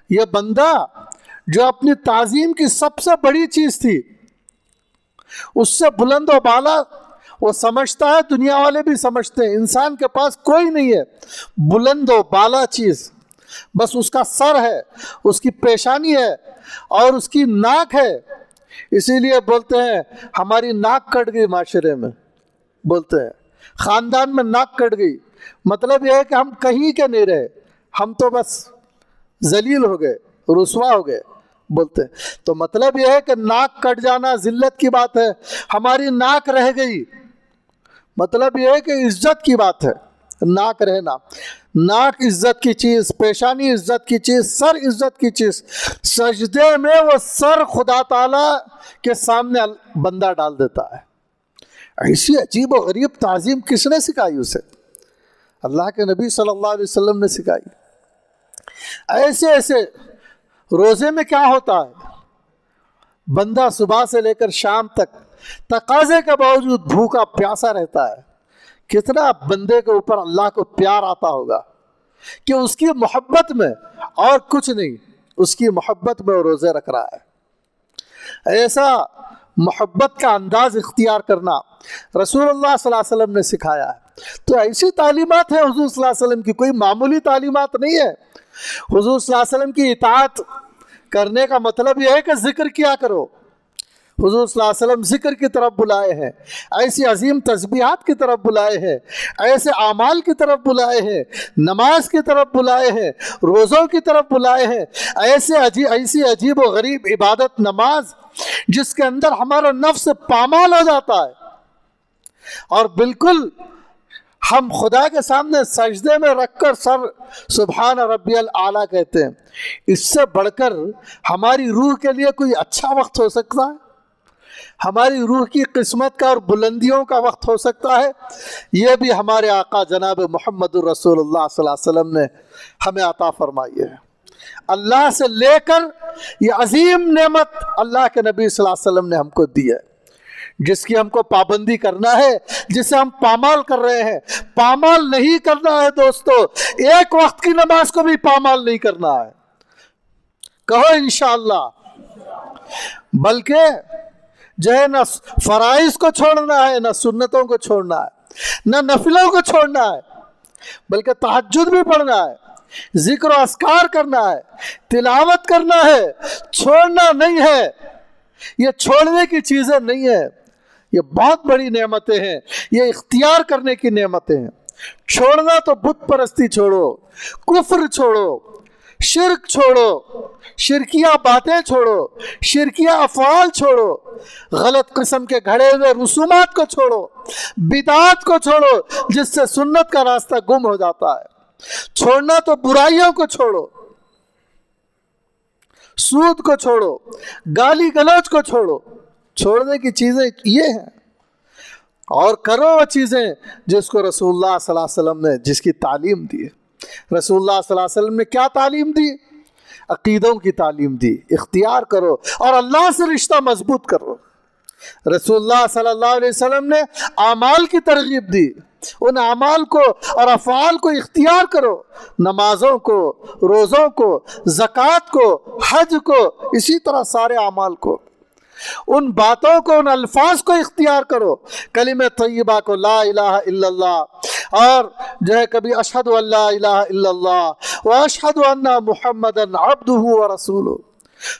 یہ بندہ جو اپنی تعظیم کی سب سے بڑی چیز تھی، اس سے بلند و بالا وہ سمجھتا ہے، دنیا والے بھی سمجھتے ہیں، انسان کے پاس کوئی نہیں ہے بلند و بالا چیز، بس اس کا سر ہے، اس کی پیشانی ہے اور اس کی ناک ہے۔ اسی لیے بولتے ہیں ہماری ناک کٹ گئی، معاشرے میں بولتے ہیں خاندان میں ناک کٹ گئی، مطلب یہ ہے کہ ہم کہیں کے نہیں رہے، ہم تو بس ذلیل ہو گئے، رسوا ہو گئے بولتے ہیں۔ تو مطلب یہ ہے کہ ناک کٹ جانا ذلت کی بات ہے، ہماری ناک رہ گئی، مطلب یہ ہے کہ عزت کی بات ہے ناک رہنا۔ ناک عزت کی چیز، پیشانی عزت کی چیز، سر عزت کی چیز۔ سجدے میں وہ سر خدا تعالیٰ کے سامنے بندہ ڈال دیتا ہے۔ ایسی عجیب و غریب تعظیم کس نے سکھائی اسے؟ اللہ کے نبی صلی اللہ علیہ وسلم نے سکھائی۔ ایسے ایسے روزے میں کیا ہوتا ہے، بندہ صبح سے لے کر شام تک تقاضے کے باوجود بھوکا پیاسا رہتا ہے۔ کتنا بندے کے اوپر اللہ کو پیار آتا ہوگا کہ اس کی محبت میں اور کچھ نہیں، اس کی محبت میں وہ روزے رکھ رہا ہے۔ ایسا محبت کا انداز اختیار کرنا رسول اللہ صلی اللہ علیہ وسلم نے سکھایا ہے۔ تو ایسی تعلیمات ہیں حضور صلی اللہ علیہ وسلم کی، کوئی معمولی تعلیمات نہیں ہے۔ حضور صلی اللہ علیہ وسلم کی اطاعت کرنے کا مطلب یہ ہے کہ ذکر کیا کرو۔ حضور صلی اللہ علیہ وسلم ذکر کی طرف بلائے ہیں، ایسی عظیم تسبیحات کی طرف بلائے ہیں، ایسے اعمال کی طرف بلائے ہیں، نماز کی طرف بلائے ہیں، روزوں کی طرف بلائے ہیں، ایسی عجیب و غریب عبادت نماز جس کے اندر ہمارا نفس پامال ہو جاتا ہے، اور بالکل ہم خدا کے سامنے سجدے میں رکھ کر سر سبحان ربی الاعلیٰ کہتے ہیں۔ اس سے بڑھ کر ہماری روح کے لیے کوئی اچھا وقت ہو سکتا ہے؟ ہماری روح کی قسمت کا اور بلندیوں کا وقت ہو سکتا ہے؟ یہ بھی ہمارے آقا جناب محمد الرسول اللہ صلی اللہ علیہ وسلم نے ہمیں عطا فرمائی ہے۔ اللہ سے لے کر یہ عظیم نعمت اللہ کے نبی صلی اللہ علیہ وسلم نے ہم کو دی ہے، جس کی ہم کو پابندی کرنا ہے، جسے ہم پامال کر رہے ہیں۔ پامال نہیں کرنا ہے دوستو، ایک وقت کی نماز کو بھی پامال نہیں کرنا ہے، کہو انشاءاللہ۔ بلکہ جو ہے نہ فرائض کو چھوڑنا ہے، نہ سنتوں کو چھوڑنا ہے، نہ نفلوں کو چھوڑنا ہے، بلکہ تہجد بھی پڑھنا ہے، ذکر و اذکار کرنا ہے، تلاوت کرنا ہے، چھوڑنا نہیں ہے۔ یہ چھوڑنے کی چیزیں نہیں ہیں، یہ بہت بڑی نعمتیں ہیں، یہ اختیار کرنے کی نعمتیں ہیں۔ چھوڑنا تو بت پرستی چھوڑو، کفر چھوڑو، شرک چھوڑو، شرکیہ باتیں چھوڑو، شرکیہ افعال چھوڑو، غلط قسم کے گھڑے ہوئے رسومات کو چھوڑو، بدعات کو چھوڑو جس سے سنت کا راستہ گم ہو جاتا ہے۔ چھوڑنا تو برائیوں کو چھوڑو، سود کو چھوڑو، گالی گلوچ کو چھوڑو۔ چھوڑنے کی چیزیں یہ ہیں، اور کرو وہ چیزیں جس کو رسول اللہ صلی اللہ علیہ وسلم نے جس کی تعلیم دی ہے۔ رسول اللہ صلی اللہ علیہ وسلم نے کیا تعلیم دی؟ عقیدوں کی تعلیم دی۔ اختیار کرو اور اللہ سے رشتہ مضبوط کرو۔ رسول اللہ صلی اللہ علیہ وسلم نے اعمال کی ترغیب دی، ان اعمال کو اور افعال کو اختیار کرو، نمازوں کو، روزوں کو، زکوٰۃ کو، حج کو، اسی طرح سارے اعمال کو، ان باتوں کو، ان الفاظ کو اختیار کرو، کلمہ طیبہ کو، لا الہ الا اللہ، اور جو ہے کبھی اشہد ان لا الہ الا اللہ واشہد ان محمدا عبدہ ورسولہ،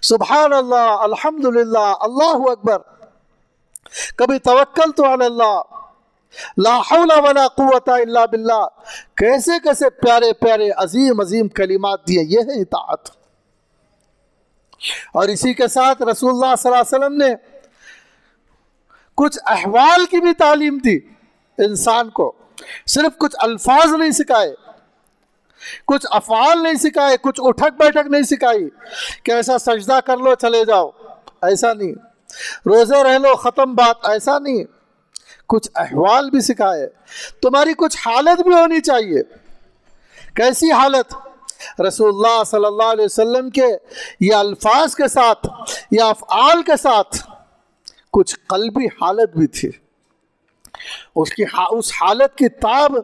سبحان اللہ، الحمدللہ، اللہ اکبر، کبھی توکلت علی اللہ، لا حول ولا قوت الا باللہ۔ کیسے کیسے پیارے پیارے عظیم عظیم کلمات دیے، یہ ہے اطاعت۔ اور اسی کے ساتھ رسول اللہ صلی اللہ علیہ وسلم نے کچھ احوال کی بھی تعلیم دی انسان کو، صرف کچھ الفاظ نہیں سکھائے، کچھ افعال نہیں سکھائے، کچھ اٹھک بیٹھک نہیں سکھائی کہ ایسا سجدہ کر لو چلے جاؤ، ایسا نہیں، روزے رہ لو ختم بات، ایسا نہیں، کچھ احوال بھی سکھائے۔ تمہاری کچھ حالت بھی ہونی چاہیے۔ کیسی حالت؟ رسول اللہ صلی اللہ علیہ وسلم کے یہ الفاظ کے ساتھ، یہ افعال کے ساتھ کچھ قلبی حالت بھی تھی۔ اس حالت کی تاب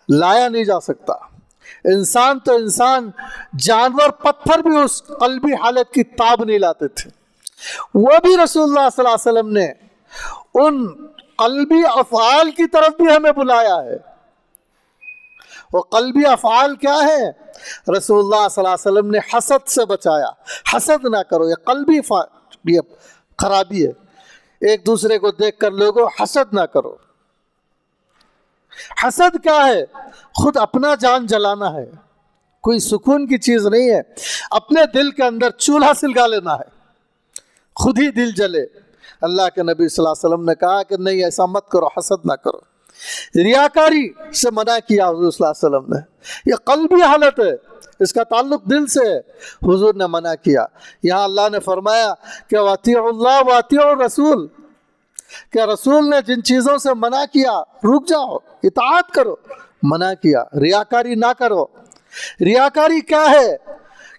لایا نہیں جا سکتا۔ انسان تو انسان، جانور پتھر بھی اس قلبی حالت کی تاب نہیں لاتے تھے۔ وہ بھی رسول اللہ صلی اللہ علیہ وسلم نے ان قلبی افعال کی طرف بھی ہمیں بلایا ہے۔ وہ قلبی افعال کیا ہے؟ رسول اللہ صلی اللہ علیہ وسلم نے حسد سے بچایا، حسد نہ کرو، یہ قلبی خرابی ہے۔ ایک دوسرے کو دیکھ کر لوگوں حسد نہ کرو۔ حسد کیا ہے؟ خود اپنا جان جلانا ہے، کوئی سکون کی چیز نہیں ہے. اپنے دل کے اندر چولہا سلگا لینا ہے, خود ہی دل جلے. اللہ کے نبی صلی اللہ علیہ وسلم نے کہا کہ نہیں ایسا مت کرو, حسد نہ کرو. ریاکاری سے منع کیا حضور صلی اللہ علیہ وسلم نے. یہ قلبی حالت ہے, اس کا تعلق دل سے ہے, حضور نے منع کیا. یہاں اللہ نے فرمایا کہ وَأَطِيعُوا اللَّهَ وَأَطِيعُوا الرَّسُولَ, کہ رسول نے جن چیزوں سے منع کیا رک جاؤ, اطاعت کرو. منع کیا ریاکاری نہ کرو. ریاکاری کیا ہے؟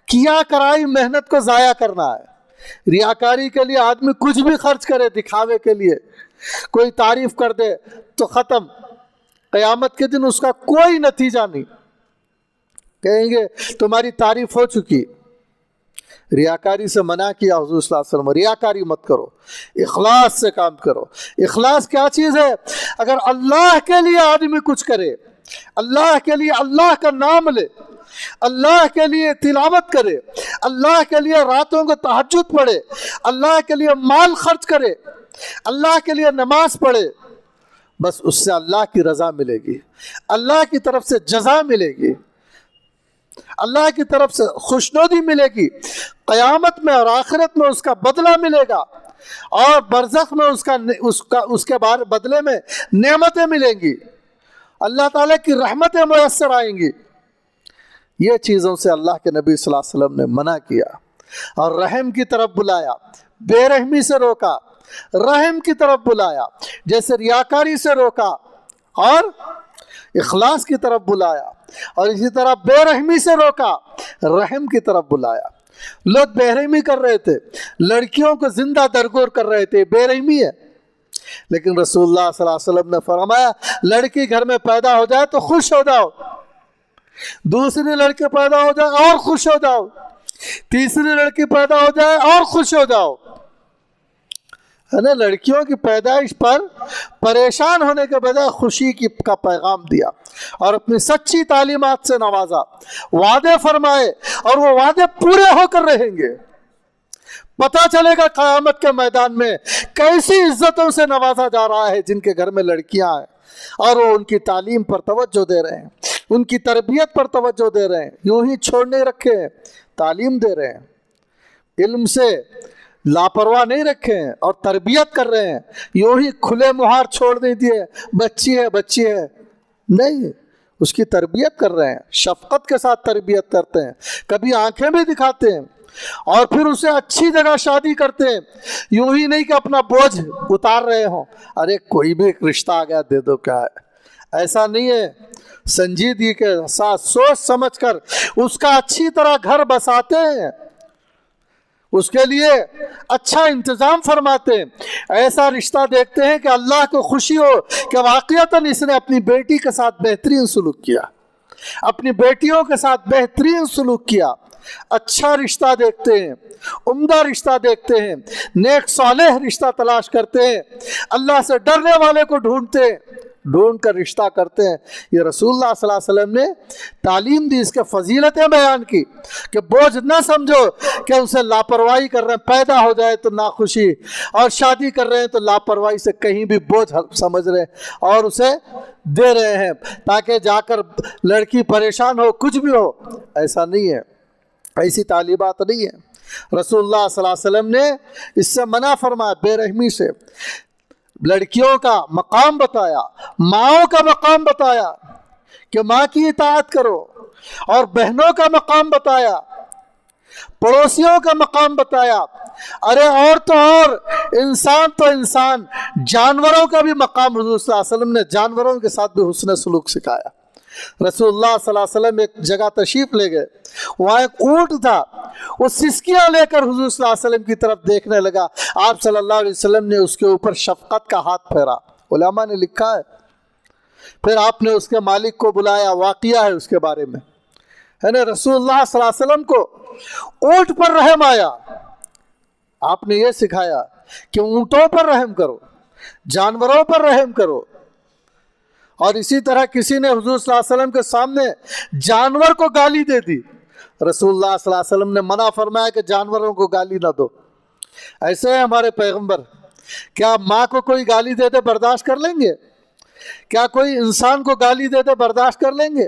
کیا کرائی محنت کو ضائع کرنا ہے. ریاکاری کے لیے آدمی کچھ بھی خرچ کرے دکھاوے کے لیے, کوئی تعریف کر دے تو ختم, قیامت کے دن اس کا کوئی نتیجہ نہیں. کہیں گے تمہاری تعریف ہو چکی. ریاکاری سے منع کیا حضور صلی اللہ علیہ وسلم. ریاکاری مت کرو, اخلاص سے کام کرو. اخلاص کیا چیز ہے؟ اگر اللہ کے لیے آدمی کچھ کرے, اللہ کے لیے اللہ کا نام لے, اللہ کے لیے تلاوت کرے, اللہ کے لیے راتوں کو تہجد پڑھے, اللہ کے لیے مال خرچ کرے, اللہ کے لیے نماز پڑھے, بس اس سے اللہ کی رضا ملے گی, اللہ کی طرف سے جزا ملے گی, اللہ کی طرف سے خوشنودی ملے گی. قیامت میں اور آخرت میں اس کا بدلہ ملے گا, اور برزخ میں اس کے بدلے میں نعمتیں ملیں گی, اللہ تعالیٰ کی رحمتیں میسر آئیں گی. یہ چیزوں سے اللہ کے نبی صلی اللہ علیہ وسلم نے منع کیا, اور رحم کی طرف بلایا, بے رحمی سے روکا, رحم کی طرف بلایا, جیسے ریاکاری سے روکا اور اخلاص کی طرف بلایا, اور اسی طرح بے رحمی سے روکا, رحم کی طرف بلایا. لوگ بے رحمی کر رہے تھے, لڑکیوں کو زندہ درگور کر رہے تھے, بے رحمی ہے. لیکن رسول اللہ صلی اللہ علیہ وسلم نے فرمایا لڑکی گھر میں پیدا ہو جائے تو خوش ہو جاؤ, دوسری لڑکی پیدا ہو جائے اور خوش ہو جاؤ, تیسری لڑکی پیدا ہو جائے اور خوش ہو جاؤ. ہے نا, لڑکیوں کی پیدائش پر پریشان ہونے کے بجائے خوشی کا پیغام دیا, اور اپنی سچی تعلیمات سے نوازا, وعدے فرمائے, اور وہ وعدے پورے ہو کر رہیں گے. پتہ چلے گا قیامت کے میدان میں کیسی عزتوں سے نوازا جا رہا ہے جن کے گھر میں لڑکیاں ہیں, اور وہ ان کی تعلیم پر توجہ دے رہے ہیں, ان کی تربیت پر توجہ دے رہے ہیں, یوں ہی چھوڑ نہیں رکھے ہیں, تعلیم دے رہے ہیں, علم سے لاپرواہ نہیں رکھے ہیں, اور تربیت کر رہے ہیں. یوں ہی کھلے مہار چھوڑ نہیں دیے, بچی ہے نہیں, اس کی تربیت کر رہے ہیں, شفقت کے ساتھ تربیت کرتے ہیں, کبھی آنکھیں بھی دکھاتے ہیں, اور پھر اسے اچھی جگہ شادی کرتے ہیں. یوں ہی نہیں کہ اپنا بوجھ اتار رہے ہوں, ارے کوئی بھی ایک رشتہ آ گیا دے دو, کیا ہے, ایسا نہیں ہے. سنجیدگی کے ساتھ سوچ سمجھ کر اس کا اچھی طرح گھر بساتے ہیں, اس کے لیے اچھا انتظام فرماتے ہیں. ایسا رشتہ دیکھتے ہیں کہ اللہ کو خوشی ہو کہ واقعتاً اس نے اپنی بیٹی کے ساتھ بہترین سلوک کیا, اپنی بیٹیوں کے ساتھ بہترین سلوک کیا. اچھا رشتہ دیکھتے ہیں, عمدہ رشتہ دیکھتے ہیں, نیک صالح رشتہ تلاش کرتے ہیں, اللہ سے ڈرنے والے کو ڈھونڈتے ہیں, ڈھونڈ کر رشتہ کرتے ہیں. یہ رسول اللہ صلی اللہ علیہ وسلم نے تعلیم دی, اس کے فضیلتیں بیان کی کہ بوجھ نہ سمجھو کہ اسے لاپرواہی کر رہے ہیں, پیدا ہو جائے تو ناخوشی, اور شادی کر رہے ہیں تو لاپرواہی سے کہیں بھی بوجھ سمجھ رہے ہیں اور اسے دے رہے ہیں تاکہ جا کر لڑکی پریشان ہو, کچھ بھی ہو. ایسا نہیں ہے, ایسی تعلیمات نہیں ہے. رسول اللہ صلی اللہ علیہ وسلم نے اس سے منع فرمایا, بے رحمی سے. لڑکیوں کا مقام بتایا, ماؤں کا مقام بتایا کہ ماں کی اطاعت کرو, اور بہنوں کا مقام بتایا, پڑوسیوں کا مقام بتایا. ارے اور تو اور, انسان تو انسان, جانوروں کا بھی مقام حضور صلی اللہ علیہ وسلم نے جانوروں کے ساتھ بھی حسن سلوک سکھایا. رسول اللہ صلی اللہ علیہ وسلم ایک جگہ تشریف لے گئے, وہاں ایک اونٹ تھا, وہ سسکیاں لے کر حضور صلی اللہ علیہ وسلم کی طرف دیکھنے لگا. آپ صلی اللہ علیہ وسلم نے اس کے اوپر شفقت کا ہاتھ پھیرا. علماء نے لکھا ہے, پھر آپ نے اس کے مالک کو بلایا, واقعہ ہے اس کے بارے میں, ہے نا. رسول اللہ صلی اللہ علیہ وسلم کو اونٹ پر رحم آیا. آپ نے یہ سکھایا کہ اونٹوں پر رحم کرو, جانوروں پر رحم کرو. اور اسی طرح کسی نے حضور صلی اللہ علیہ وسلم کے سامنے جانور کو گالی دے دی. رسول اللہ صلی اللہ علیہ وسلم نے منع فرمایا کہ جانوروں کو گالی نہ دو. ایسے ہیں ہمارے پیغمبر, کیا ماں کو کوئی گالی دے دے برداشت کر لیں گے؟ کیا کوئی انسان کو گالی دے دے برداشت کر لیں گے؟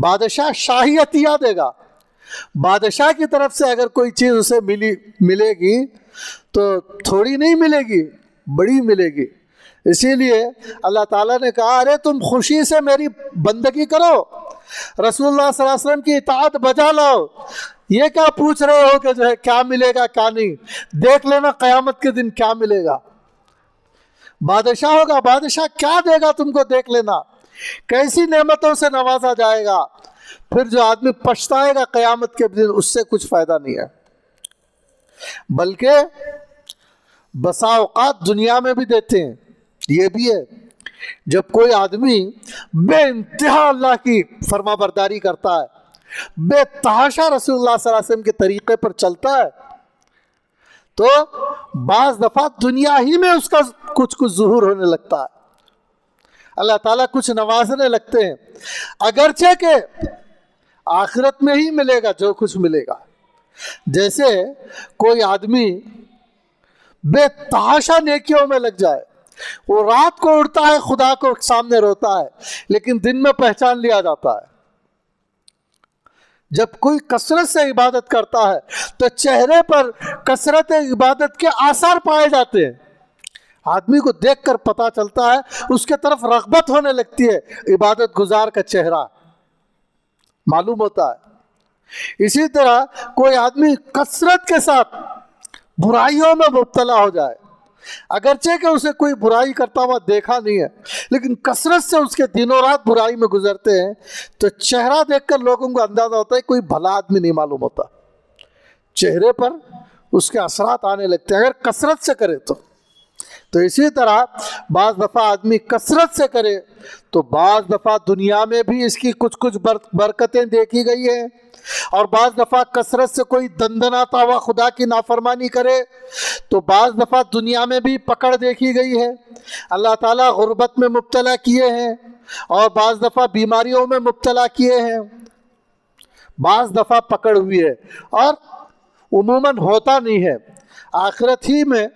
بادشاہ شاہی عطیہ دے گا. بادشاہ کی طرف سے اگر کوئی چیز اسے ملے گی تو تھوڑی نہیں ملے گی، بڑی ملے گی. اسی لیے اللہ تعالیٰ نے کہا ارے تم خوشی سے میری بندگی کرو، رسول اللہ صلی اللہ علیہ وسلم کی اطاعت بجا لاؤ. یہ کیا پوچھ رہے ہو کہ جو ہے کیا ملے گا کیا نہیں؟ دیکھ لینا قیامت کے دن کیا ملے گا. بادشاہ ہوگا، بادشاہ کیا دے گا تم کو دیکھ لینا، کیسی نعمتوں سے نوازا جائے گا. پھر جو آدمی پچھتائے گا قیامت کے دن اس سے کچھ فائدہ نہیں ہے. بلکہ بسا اوقات دنیا میں بھی دیتے ہیں. یہ بھی ہے جب کوئی آدمی بے انتہا اللہ کی فرما برداری کرتا ہے، بے تحاشا رسول اللہ صلی اللہ علیہ وسلم کے طریقے پر چلتا ہے، تو بعض دفعہ دنیا ہی میں اس کا کچھ ظہور ہونے لگتا ہے. اللہ تعالیٰ کچھ نوازنے لگتے ہیں، اگرچہ کہ آخرت میں ہی ملے گا جو کچھ ملے گا. جیسے کوئی آدمی بے تحاشا نیکیوں میں لگ جائے، وہ رات کو اڑتا ہے خدا کو سامنے روتا ہے، لیکن دن میں پہچان لیا جاتا ہے. جب کوئی کثرت سے عبادت کرتا ہے تو چہرے پر کثرت عبادت کے آثار پائے جاتے ہیں. آدمی کو دیکھ کر پتا چلتا ہے، اس کے طرف رغبت ہونے لگتی ہے. عبادت گزار کا چہرہ معلوم ہوتا ہے. اسی طرح کوئی آدمی کثرت کے ساتھ برائیوں میں مبتلا ہو جائے، اگرچہ کہ اسے کوئی برائی کرتا ہوا دیکھا نہیں ہے، لیکن کثرت سے اس کے دنوں رات برائی میں گزرتے ہیں، تو چہرہ دیکھ کر لوگوں کو اندازہ ہوتا ہے کوئی بھلا آدمی نہیں معلوم ہوتا. چہرے پر اس کے اثرات آنے لگتے ہیں اگر کثرت سے کرے تو اسی طرح بعض دفعہ آدمی کثرت سے کرے تو بعض دفعہ دنیا میں بھی اس کی کچھ برکتیں دیکھی گئی ہیں، اور بعض دفعہ کثرت سے کوئی دندناتا ہوا خدا کی نافرمانی کرے تو بعض دفعہ دنیا میں بھی پکڑ دیکھی گئی ہے. اللہ تعالیٰ غربت میں مبتلا کیے ہیں، اور بعض دفعہ بیماریوں میں مبتلا کیے ہیں، بعض دفعہ پکڑ ہوئی ہے، اور عموماً ہوتا نہیں ہے. آخرت ہی میں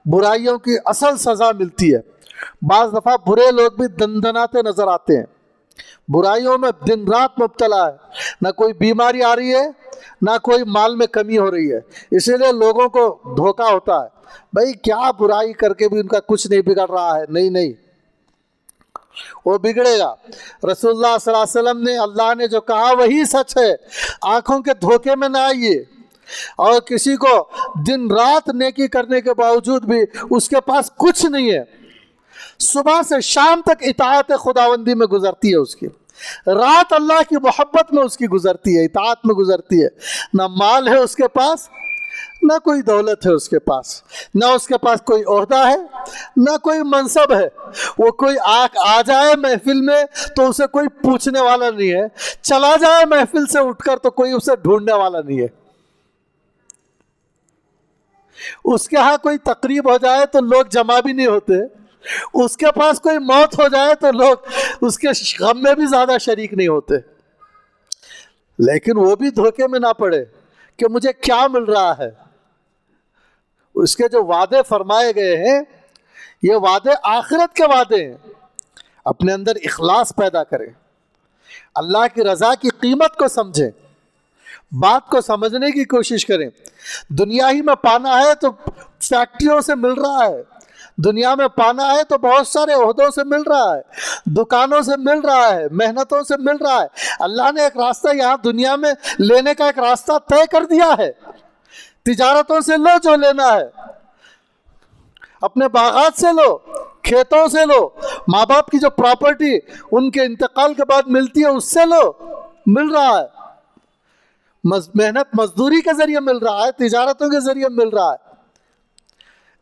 برائیوں کی اصل سزا ملتی ہے. بعض دفعہ برے لوگ بھی دندناتے نظر آتے ہیں، برائیوں میں دن رات مبتلا ہے، نہ کوئی بیماری آ رہی ہے نہ کوئی مال میں کمی ہو رہی ہے. اسی لیے لوگوں کو دھوکا ہوتا ہے، بھائی کیا برائی کر کے بھی ان کا کچھ نہیں بگڑ رہا ہے. نہیں، وہ بگڑے گا. رسول اللہ صلی اللہ علیہ وسلم نے، اللہ نے جو کہا وہی سچ ہے. آنکھوں کے دھوکے میں نہ آئیے. اور کسی کو دن رات نیکی کرنے کے باوجود بھی اس کے پاس کچھ نہیں ہے، صبح سے شام تک اطاعت خداوندی میں گزرتی ہے اس کی، رات اللہ کی محبت میں اس کی گزرتی ہے، اطاعت میں گزرتی ہے. نہ مال ہے اس کے پاس، نہ کوئی دولت ہے اس کے پاس، نہ اس کے پاس کوئی عہدہ ہے، نہ کوئی منصب ہے. وہ کوئی آ جائے محفل میں تو اسے کوئی پوچھنے والا نہیں ہے، چلا جائے محفل سے اٹھ کر تو کوئی اسے ڈھونڈنے والا نہیں ہے. اس کے ہاں کوئی تقریب ہو جائے تو لوگ جمع بھی نہیں ہوتے، اس کے پاس کوئی موت ہو جائے تو لوگ اس کے غم میں بھی زیادہ شریک نہیں ہوتے. لیکن وہ بھی دھوکے میں نہ پڑے کہ مجھے کیا مل رہا ہے. اس کے جو وعدے فرمائے گئے ہیں یہ وعدے آخرت کے وعدے ہیں. اپنے اندر اخلاص پیدا کریں، اللہ کی رضا کی قیمت کو سمجھیں، بات کو سمجھنے کی کوشش کریں. دنیا ہی میں پانا ہے تو فیکٹریوں سے مل رہا ہے، دنیا میں پانا ہے تو بہت سارے عہدوں سے مل رہا ہے، دکانوں سے مل رہا ہے، محنتوں سے مل رہا ہے. اللہ نے ایک راستہ یہاں دنیا میں لینے کا ایک راستہ طے کر دیا ہے. تجارتوں سے لو جو لینا ہے، اپنے باغات سے لو، کھیتوں سے لو، ماں باپ کی جو پراپرٹی ان کے انتقال کے بعد ملتی ہے اس سے لو، مل رہا ہے. محنت مزدوری کے ذریعے مل رہا ہے، تجارتوں کے ذریعے مل رہا ہے،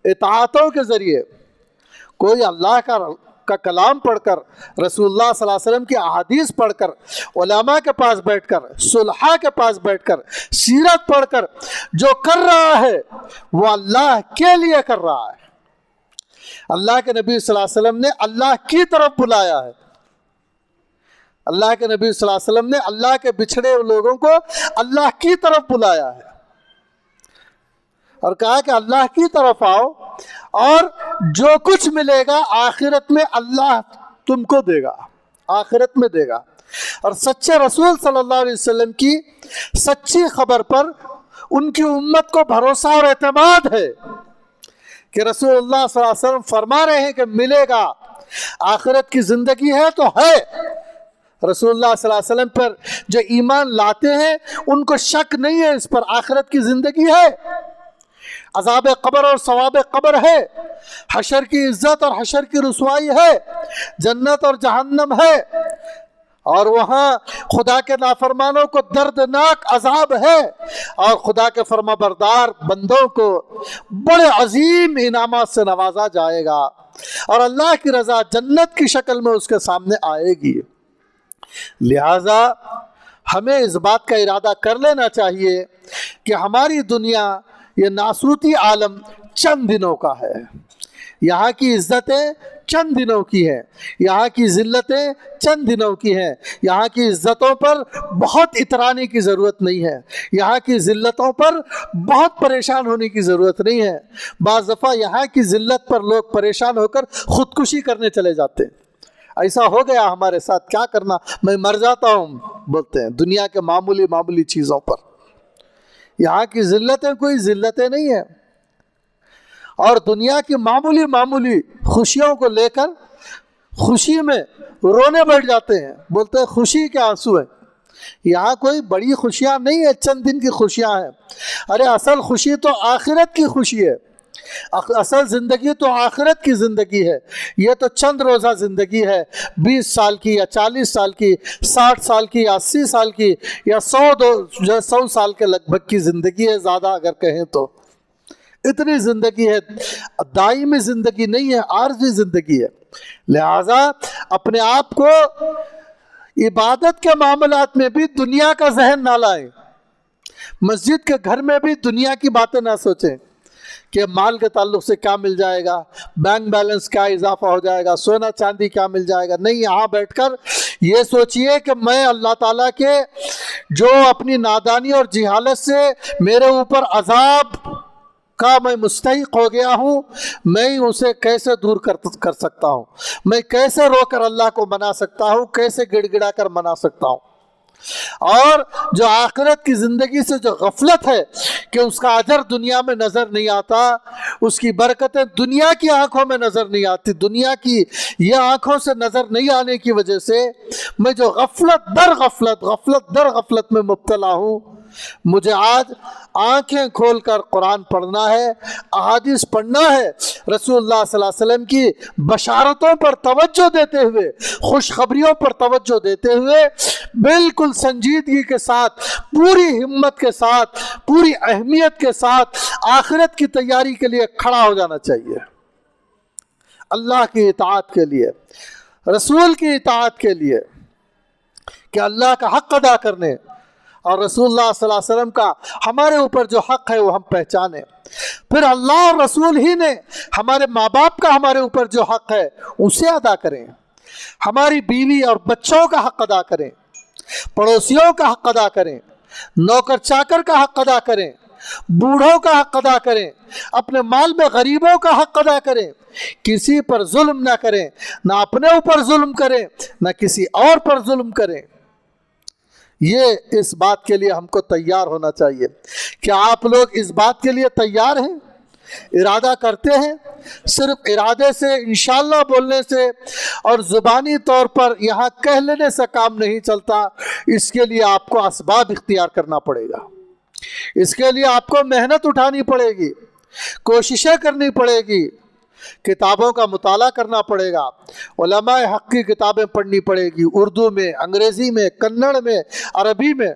اطاعتوں کے ذریعے. کوئی اللہ کا کلام پڑھ کر، رسول اللہ صلی اللہ علیہ وسلم کی احادیث پڑھ کر، علماء کے پاس بیٹھ کر، صلحاء کے پاس بیٹھ کر، سیرت پڑھ کر جو کر رہا ہے وہ اللہ کے لیے کر رہا ہے. اللہ کے نبی صلی اللہ علیہ وسلم نے اللہ کی طرف بلایا ہے. اللہ کے نبی صلی اللہ علیہ وسلم نے اللہ کے بچھڑے لوگوں کو اللہ کی طرف بلایا ہے اور کہا کہ اللہ کی طرف آؤ، اور جو کچھ ملے گا آخرت میں اللہ تم کو دے گا، آخرت میں دے گا. اور سچے رسول صلی اللہ علیہ وسلم کی سچی خبر پر ان کی امت کو بھروسہ اور اعتماد ہے کہ رسول اللہ صلی اللہ علیہ وسلم فرما رہے ہیں کہ ملے گا، آخرت کی زندگی ہے تو ہے۔ رسول اللہ صلی اللہ علیہ وسلم پر جو ایمان لاتے ہیں ان کو شک نہیں ہے اس پر، آخرت کی زندگی ہے، عذاب قبر اور ثواب قبر ہے، حشر کی عزت اور حشر کی رسوائی ہے، جنت اور جہنم ہے، اور وہاں خدا کے نافرمانوں کو دردناک عذاب ہے، اور خدا کے فرما بردار بندوں کو بڑے عظیم انعامات سے نوازا جائے گا، اور اللہ کی رضا جنت کی شکل میں اس کے سامنے آئے گی۔ لہذا ہمیں اس بات کا ارادہ کر لینا چاہیے کہ ہماری دنیا یہ ناسوتی عالم چند دنوں کا ہے، یہاں کی عزتیں چند دنوں کی ہیں، یہاں کی ذلتیں چند دنوں کی ہیں، یہاں کی عزتوں پر بہت اترانے کی ضرورت نہیں ہے، یہاں کی ذلتوں پر بہت پریشان ہونے کی ضرورت نہیں ہے۔ بعض دفعہ یہاں کی ذلت پر لوگ پریشان ہو کر خودکشی کرنے چلے جاتے ہیں، ایسا ہو گیا ہمارے ساتھ، کیا کرنا، میں مر جاتا ہوں بولتے ہیں، دنیا کے معمولی چیزوں پر۔ یہاں کی ذلتیں کوئی ذلتیں نہیں ہیں، اور دنیا کی معمولی خوشیوں کو لے کر خوشی میں رونے بیٹھ جاتے ہیں، بولتے ہیں خوشی کے آنسو ہیں۔ یہاں کوئی بڑی خوشیاں نہیں ہیں، چند دن کی خوشیاں ہیں۔ ارے اصل خوشی تو آخرت کی خوشی ہے، اصل زندگی تو آخرت کی زندگی ہے۔ یہ تو چند روزہ زندگی ہے، 20 سال کی یا 40 سال کی، 60 سال کی یا 80 سال کی یا 100 سال کے لگ بھگ کی زندگی ہے، زیادہ اگر کہیں تو اتنی زندگی ہے، دائمی زندگی نہیں ہے، عارضی زندگی ہے۔ لہذا اپنے آپ کو عبادت کے معاملات میں بھی دنیا کا ذہن نہ لائیں، مسجد کے گھر میں بھی دنیا کی باتیں نہ سوچیں کہ مال کے تعلق سے کیا مل جائے گا، بینک بیلنس کیا اضافہ ہو جائے گا، سونا چاندی کیا مل جائے گا۔ نہیں، یہاں بیٹھ کر یہ سوچئے کہ میں اللہ تعالیٰ کے جو اپنی نادانی اور جہالت سے میرے اوپر عذاب کا میں مستحق ہو گیا ہوں، میں اسے کیسے دور کر سکتا ہوں، میں کیسے رو کر اللہ کو منا سکتا ہوں، کیسے گڑ گڑا کر منا سکتا ہوں۔ اور جو آخرت کی زندگی سے جو غفلت ہے کہ اس کا اجر دنیا میں نظر نہیں آتا، اس کی برکتیں دنیا کی آنکھوں میں نظر نہیں آتی، دنیا کی یہ آنکھوں سے نظر نہیں آنے کی وجہ سے میں جو غفلت در غفلت میں مبتلا ہوں، مجھے آج آنکھیں کھول کر قرآن پڑھنا ہے، احادیث پڑھنا ہے، رسول اللہ صلی اللہ علیہ وسلم کی بشارتوں پر توجہ دیتے ہوئے، خوشخبریوں پر توجہ دیتے ہوئے بالکل سنجیدگی کے ساتھ، پوری ہمت کے ساتھ، پوری اہمیت کے ساتھ آخرت کی تیاری کے لیے کھڑا ہو جانا چاہیے، اللہ کی اطاعت کے لیے، رسول کی اطاعت کے لیے، کہ اللہ کا حق ادا کرنے اور رسول اللہ صلی اللہ علیہ وسلم کا ہمارے اوپر جو حق ہے وہ ہم پہچانیں۔ پھر اللہ اور رسول ہی نے ہمارے ماں باپ کا ہمارے اوپر جو حق ہے اسے ادا کریں، ہماری بیوی اور بچوں کا حق ادا کریں، پڑوسیوں کا حق ادا کریں، نوکر چاکر کا حق ادا کریں، بوڑھوں کا حق ادا کریں، اپنے مال میں غریبوں کا حق ادا کریں، کسی پر ظلم نہ کریں، نہ اپنے اوپر ظلم کریں، نہ کسی اور پر ظلم کریں۔ یہ اس بات کے لیے ہم کو تیار ہونا چاہیے۔ کیا آپ لوگ اس بات کے لیے تیار ہیں؟ ارادہ کرتے ہیں؟ صرف ارادے سے، انشاءاللہ بولنے سے اور زبانی طور پر یہاں کہہ لینے سے کام نہیں چلتا، اس کے لیے آپ کو اسباب اختیار کرنا پڑے گا، اس کے لیے آپ کو محنت اٹھانی پڑے گی، کوششیں کرنی پڑے گی، کتابوں کا مطالعہ کرنا پڑے گا، علماء حق کی کتابیں پڑھنی پڑے گی، اردو میں، انگریزی میں، کنڑ میں، عربی میں،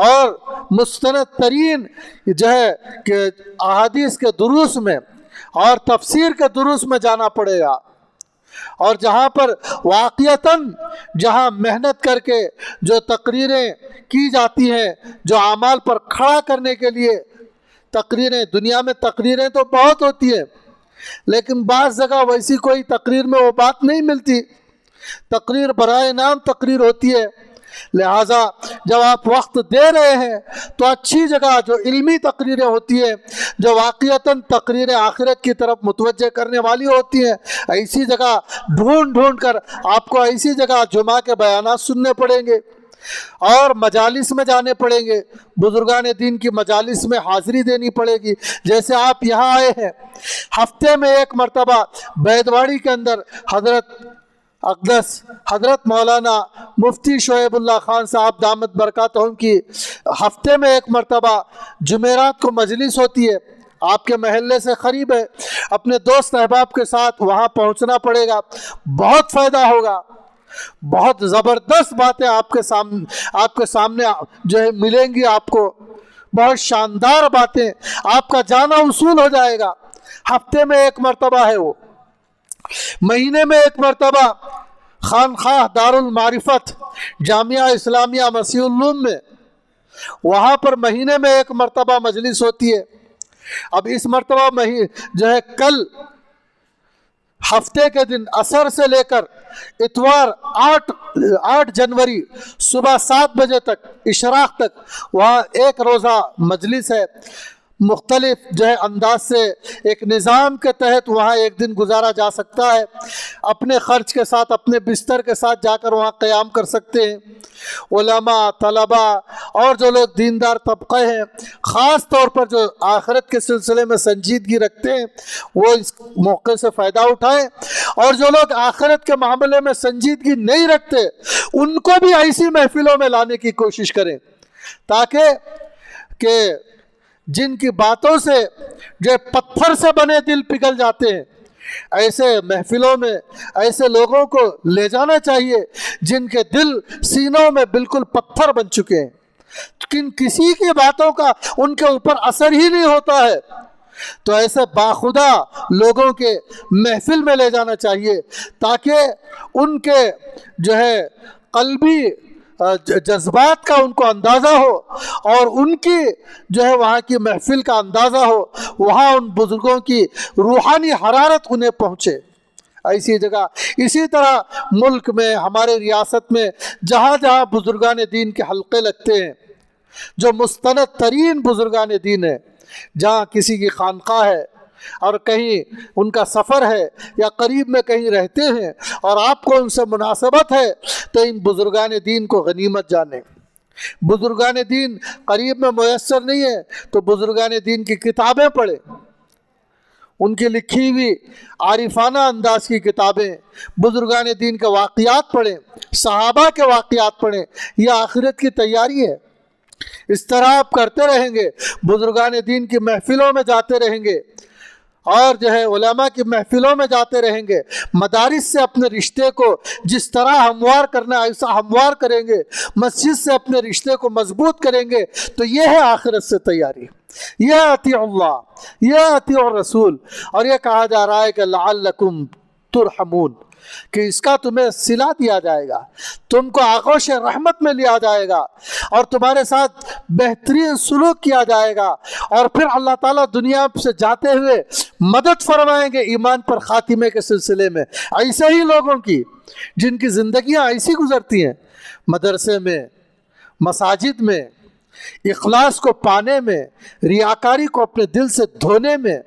اور مستند ترین جو ہے کہ احادیث کے دروس میں اور تفسیر کے دروس میں جانا پڑے گا، اور جہاں پر واقعتاً جہاں محنت کر کے جو تقریریں کی جاتی ہیں، جو اعمال پر کھڑا کرنے کے لیے تقریریں، دنیا میں تقریریں تو بہت ہوتی ہیں، لیکن بعض جگہ ویسی کوئی تقریر میں وہ بات نہیں ملتی، تقریر برائے نام تقریر ہوتی ہے، لہٰذا جب آپ وقت دے رہے ہیں تو اچھی جگہ جو علمی تقریریں ہوتی ہیں، جو واقعتاً تقریر آخرت کی طرف متوجہ کرنے والی ہوتی ہیں، ایسی جگہ ڈھونڈ کر آپ کو ایسی جگہ جمعہ کے بیانات سننے پڑیں گے اور مجالس میں جانے پڑیں گے، بزرگان دین کی مجالس میں حاضری دینی پڑے گی۔ جیسے آپ یہاں آئے ہیں، ہفتے میں ایک مرتبہ بیدواڑی کے اندر حضرت اقدس حضرت مولانا مفتی شعیب اللہ خان صاحب دامت برکاتہم کی ہفتے میں ایک مرتبہ جمعرات کو مجلس ہوتی ہے، آپ کے محلے سے قریب ہے، اپنے دوست احباب کے ساتھ وہاں پہنچنا پڑے گا، بہت فائدہ ہوگا، بہت زبردست باتیں آپ کے سامنے جو ہے ملیں گی، آپ کو بہت شاندار باتیں، آپ کا جانا اصول ہو جائے گا۔ ہفتے میں ایک مرتبہ ہے وہ، مہینے میں ایک مرتبہ خانقاہ دار المعرفت جامعہ اسلامیہ مسیح العلوم میں، وہاں پر مہینے میں ایک مرتبہ مجلس ہوتی ہے۔ اب اس مرتبہ جو ہے کل ہفتے کے دن عصر سے لے کر اتوار 8 جنوری صبح 7 بجے تک اشراق تک وہاں ایک روزہ مجلس ہے، مختلف جو ہے انداز سے ایک نظام کے تحت وہاں ایک دن گزارا جا سکتا ہے، اپنے خرچ کے ساتھ اپنے بستر کے ساتھ جا کر وہاں قیام کر سکتے ہیں۔ علماء، طلباء اور جو لوگ دیندار طبقے ہیں، خاص طور پر جو آخرت کے سلسلے میں سنجیدگی رکھتے ہیں، وہ اس موقع سے فائدہ اٹھائیں، اور جو لوگ آخرت کے معاملے میں سنجیدگی نہیں رکھتے ان کو بھی ایسی محفلوں میں لانے کی کوشش کریں، تاکہ کہ جن کی باتوں سے جو پتھر سے بنے دل پگھل جاتے ہیں، ایسے محفلوں میں ایسے لوگوں کو لے جانا چاہیے جن کے دل سینوں میں بالکل پتھر بن چکے ہیں، کسی کی باتوں کا ان کے اوپر اثر ہی نہیں ہوتا ہے، تو ایسے باخدا لوگوں کے محفل میں لے جانا چاہیے تاکہ ان کے جو ہے قلبی جذبات کا ان کو اندازہ ہو اور ان کی جو ہے وہاں کی محفل کا اندازہ ہو، وہاں ان بزرگوں کی روحانی حرارت انہیں پہنچے۔ ایسی جگہ اسی طرح ملک میں، ہمارے ریاست میں جہاں جہاں بزرگان دین کے حلقے لگتے ہیں، جو مستند ترین بزرگان دین ہیں، جہاں کسی کی خانقاہ ہے اور کہیں ان کا سفر ہے یا قریب میں کہیں رہتے ہیں اور آپ کو ان سے مناسبت ہے، تو ان بزرگان دین کو غنیمت جانیں۔ بزرگان دین قریب میں میسر نہیں ہے تو بزرگان دین کی کتابیں پڑھیں، ان کی لکھی ہوئی عارفانہ انداز کی کتابیں، بزرگان دین کے واقعات پڑھیں، صحابہ کے واقعات پڑھیں، یہ آخرت کی تیاری ہے۔ اس طرح آپ کرتے رہیں گے، بزرگان دین کی محفلوں میں جاتے رہیں گے اور جو ہے علماء کی محفلوں میں جاتے رہیں گے، مدارس سے اپنے رشتے کو جس طرح ہموار کرنا ایسا ہموار کریں گے، مسجد سے اپنے رشتے کو مضبوط کریں گے، تو یہ ہے آخرت سے تیاری۔ یہ اطیع اللہ، یہ اطیع الرسول، اور یہ کہا جا رہا ہے کہ لعلکم ترحمون، کہ اس کا تمہیں صلہ دیا جائے گا، تم کو آغوش رحمت میں لیا جائے گا اور تمہارے ساتھ بہترین سلوک کیا جائے گا، اور پھر اللہ تعالیٰ دنیا سے جاتے ہوئے مدد فرمائیں گے ایمان پر خاتمے کے سلسلے میں، ایسے ہی لوگوں کی جن کی زندگیاں ایسی گزرتی ہیں، مدرسے میں، مساجد میں، اخلاص کو پانے میں، ریاکاری کو اپنے دل سے دھونے میں،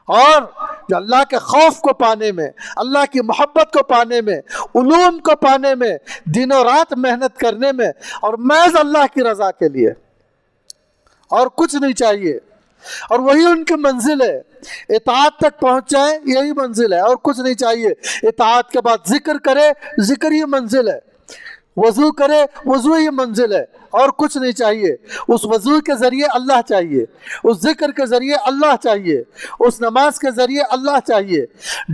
اور جو اللہ کے خوف کو پانے میں، اللہ کی محبت کو پانے میں، علوم کو پانے میں، دن و رات محنت کرنے میں، اور محض اللہ کی رضا کے لیے، اور کچھ نہیں چاہیے، اور وہی ان کی منزل ہے۔ اطاعت تک پہنچ جائیں، یہی منزل ہے، اور کچھ نہیں چاہیے۔ اطاعت کے بعد ذکر کرے، ذکر ہی منزل ہے، وضو کرے، وضو ہی منزل ہے، اور کچھ نہیں چاہیے۔ اس وضو کے ذریعے اللہ چاہیے، اس ذکر کے ذریعے اللہ چاہیے، اس نماز کے ذریعے اللہ چاہیے،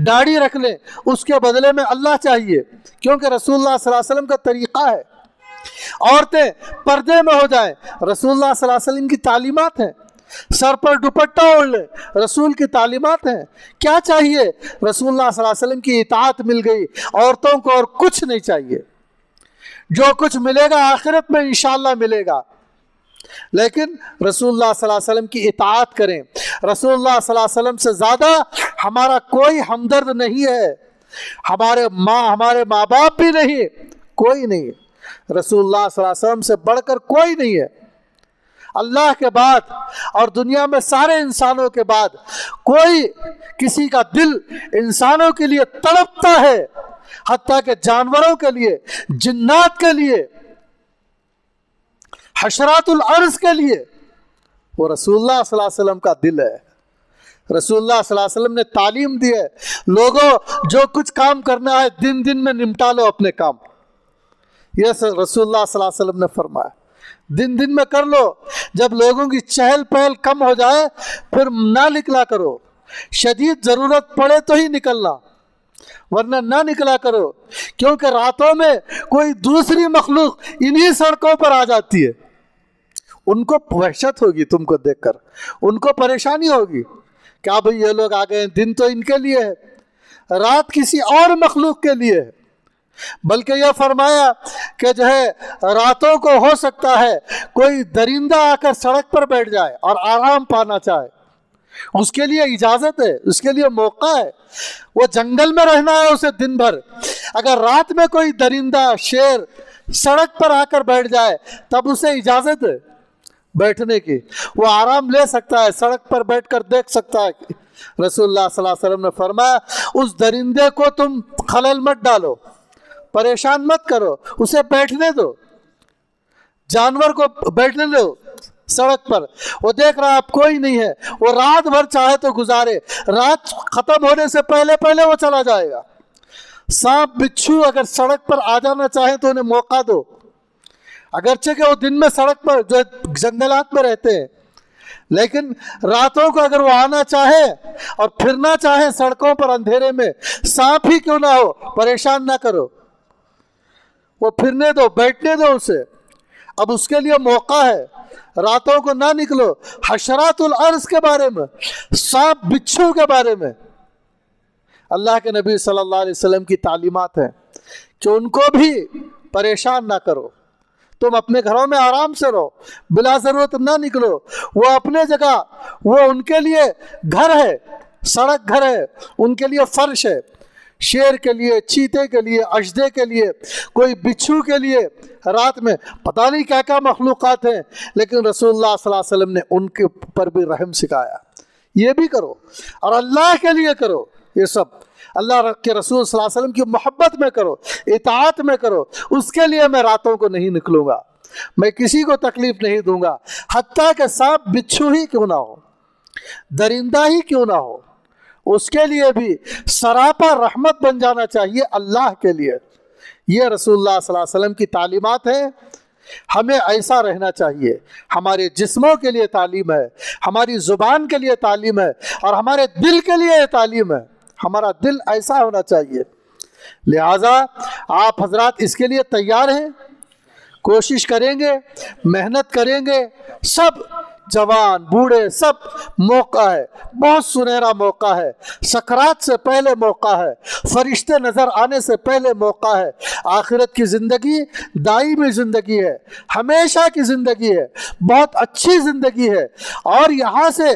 داڑھی رکھ لیں اس کے بدلے میں اللہ چاہیے، کیونکہ رسول اللہ صلی اللہ علیہ وسلم کا طریقہ ہے۔ عورتیں پردے میں ہو جائیں، رسول اللہ صلی اللہ علیہ وسلم کی تعلیمات ہیں۔ سر پر دوپٹہ اوڑھ لیں، رسول کی تعلیمات ہیں۔ کیا چاہیے؟ رسول اللہ صلی اللہ علیہ وسلم کی اطاعت مل گئی، عورتوں کو اور کچھ نہیں چاہیے۔ جو کچھ ملے گا آخرت میں انشاءاللہ ملے گا، لیکن رسول اللہ صلی اللہ علیہ وسلم کی اطاعت کریں۔ رسول اللہ صلی اللہ علیہ وسلم سے زیادہ ہمارا کوئی ہمدرد نہیں ہے، ہمارے ماں باپ بھی نہیں، کوئی نہیں۔ رسول اللہ صلی اللہ علیہ وسلم سے بڑھ کر کوئی نہیں ہے. اللہ کے بعد اور دنیا میں سارے انسانوں کے بعد کوئی کسی کا دل انسانوں کے لیے تڑپتا ہے، حتیٰ کہ جانوروں کے لیے، جنات کے لیے، حشرات الارض کے لیے، وہ رسول اللہ صلی اللہ علیہ وسلم کا دل ہے. رسول اللہ صلی اللہ علیہ وسلم نے تعلیم دی ہے، لوگوں جو کچھ کام کرنا ہے دن دن میں نمٹا لو اپنے کام. یہ رسول اللہ صلی اللہ علیہ وسلم نے فرمایا، دن دن میں کر لو. جب لوگوں کی چہل پہل کم ہو جائے پھر نہ نکلا کرو، شدید ضرورت پڑے تو ہی نکلنا، ورنہ نہ نکلا کرو. کیونکہ راتوں میں کوئی دوسری مخلوق انہی سڑکوں پر آ جاتی ہے، ان کو وحشت ہوگی تم کو دیکھ کر، ان کو پریشانی ہوگی. کیا بھئی یہ لوگ آ گئے، دن تو ان کے لیے ہے، رات کسی اور مخلوق کے لیے ہے. بلکہ یہ فرمایا کہ جو ہے راتوں کو ہو سکتا ہے کوئی درندہ آ کر سڑک پر بیٹھ جائے اور آرام پانا چاہے، اس کے لیے اجازت ہے، اس کے لیے موقع ہے. وہ جنگل میں رہنا ہے اسے دن بھر، اگر رات میں کوئی درندہ شیر سڑک پر آ کر بیٹھ جائے تب اسے اجازت ہے بیٹھنے کی، وہ آرام لے سکتا ہے، سڑک پر بیٹھ کر دیکھ سکتا ہے. رسول اللہ صلی اللہ علیہ وسلم نے فرمایا اس درندے کو تم خلل مت ڈالو، پریشان مت کرو، اسے بیٹھنے دو، جانور کو بیٹھنے دو سڑک پر. وہ دیکھ رہا اب کوئی نہیں ہے، وہ رات بھر چاہے تو گزارے، رات ختم ہونے سے پہلے پہلے وہ چلا جائے گا. سانپ بچھو اگر سڑک پر آ جانا چاہیں تو انہیں موقع دو، اگرچہ کہ وہ دن میں سڑک پر جو جنگلات میں رہتے ہیں، لیکن راتوں کو اگر وہ آنا چاہے اور پھرنا چاہے سڑکوں پر اندھیرے میں، سانپ ہی کیوں نہ ہو، پریشان نہ کرو، وہ پھرنے دو، بیٹھنے دو اسے. اب اس کے لیے موقع ہے، راتوں کو نہ نکلو. حشرات الارض کے بارے میں، سانپ بچھو کے بارے میں اللہ کے نبی صلی اللہ علیہ وسلم کی تعلیمات ہیں کہ ان کو بھی پریشان نہ کرو. تم اپنے گھروں میں آرام سے رہو، بلا ضرورت نہ نکلو. وہ اپنے جگہ، وہ ان کے لیے گھر ہے، سڑک گھر ہے، ان کے لیے فرش ہے. شیر کے لیے، چیتے کے لیے، اژدے کے لیے، کوئی بچھو کے لیے رات میں پتہ نہیں کیا کیا مخلوقات ہیں، لیکن رسول اللہ صلی اللہ علیہ وسلم نے ان کے پر بھی رحم سکھایا. یہ بھی کرو اور اللہ کے لیے کرو. یہ سب اللہ کے رسول صلی اللہ علیہ وسلم کی محبت میں کرو، اطاعت میں کرو. اس کے لیے میں راتوں کو نہیں نکلوں گا، میں کسی کو تکلیف نہیں دوں گا، حتیٰ کہ سانپ بچھو ہی کیوں نہ ہو، درندہ ہی کیوں نہ ہو، اس کے لیے بھی سراپا رحمت بن جانا چاہیے اللہ کے لیے. یہ رسول اللہ صلی اللہ علیہ وسلم کی تعلیمات ہیں. ہمیں ایسا رہنا چاہیے. ہمارے جسموں کے لیے تعلیم ہے، ہماری زبان کے لیے تعلیم ہے، اور ہمارے دل کے لیے یہ تعلیم ہے. ہمارا دل ایسا ہونا چاہیے. لہٰذا آپ حضرات اس کے لیے تیار ہیں، کوشش کریں گے، محنت کریں گے. سب جوان بوڑھے سب، موقع ہے، بہت سنہرا موقع ہے. سکرات سے پہلے موقع ہے، فرشتے نظر آنے سے پہلے موقع ہے. آخرت کی زندگی دائمی زندگی ہے، ہمیشہ کی زندگی ہے، بہت اچھی زندگی ہے، اور یہاں سے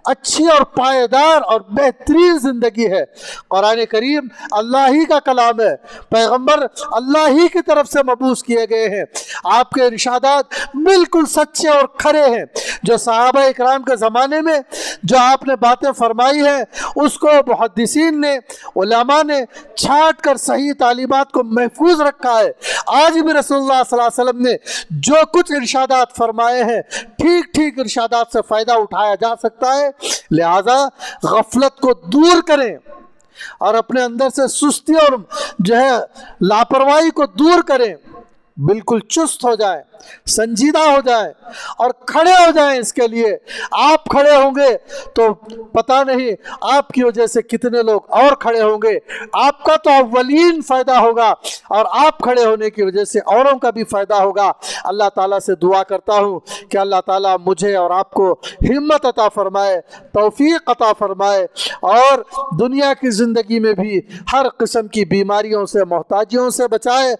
اچھی اور پائیدار اور بہترین زندگی ہے. قرآن کریم اللہ ہی کا کلام ہے، پیغمبر اللہ ہی کی طرف سے مبعوث کیے گئے ہیں. آپ کے ارشادات بالکل سچے اور کھرے ہیں. جو صحابہ اکرام کے زمانے میں جو آپ نے باتیں فرمائی ہیں، اس کو محدثین نے، علماء نے چھانٹ کر صحیح تعلیمات کو محفوظ رکھا ہے. آج بھی رسول اللہ صلی اللہ علیہ وسلم نے جو کچھ ارشادات فرمائے ہیں، ٹھیک ٹھیک ارشادات سے فائدہ اٹھایا جا سکتا ہے. لہذا غفلت کو دور کریں اور اپنے اندر سے سستی اور جو ہے لاپرواہی کو دور کریں. بالکل چست ہو جائیں، سنجیدہ ہو جائیں اور کھڑے ہو جائیں. اس کے لیے آپ کھڑے ہوں گے تو پتہ نہیں آپ کی وجہ سے کتنے لوگ اور کھڑے ہوں گے. آپ کا تو اولین فائدہ ہوگا، اور آپ کھڑے ہونے کی وجہ سے اوروں کا بھی فائدہ ہوگا. اللہ تعالیٰ سے دعا کرتا ہوں کہ اللہ تعالیٰ مجھے اور آپ کو ہمت عطا فرمائے، توفیق عطا فرمائے، اور دنیا کی زندگی میں بھی ہر قسم کی بیماریوں سے، محتاجیوں سے بچائے،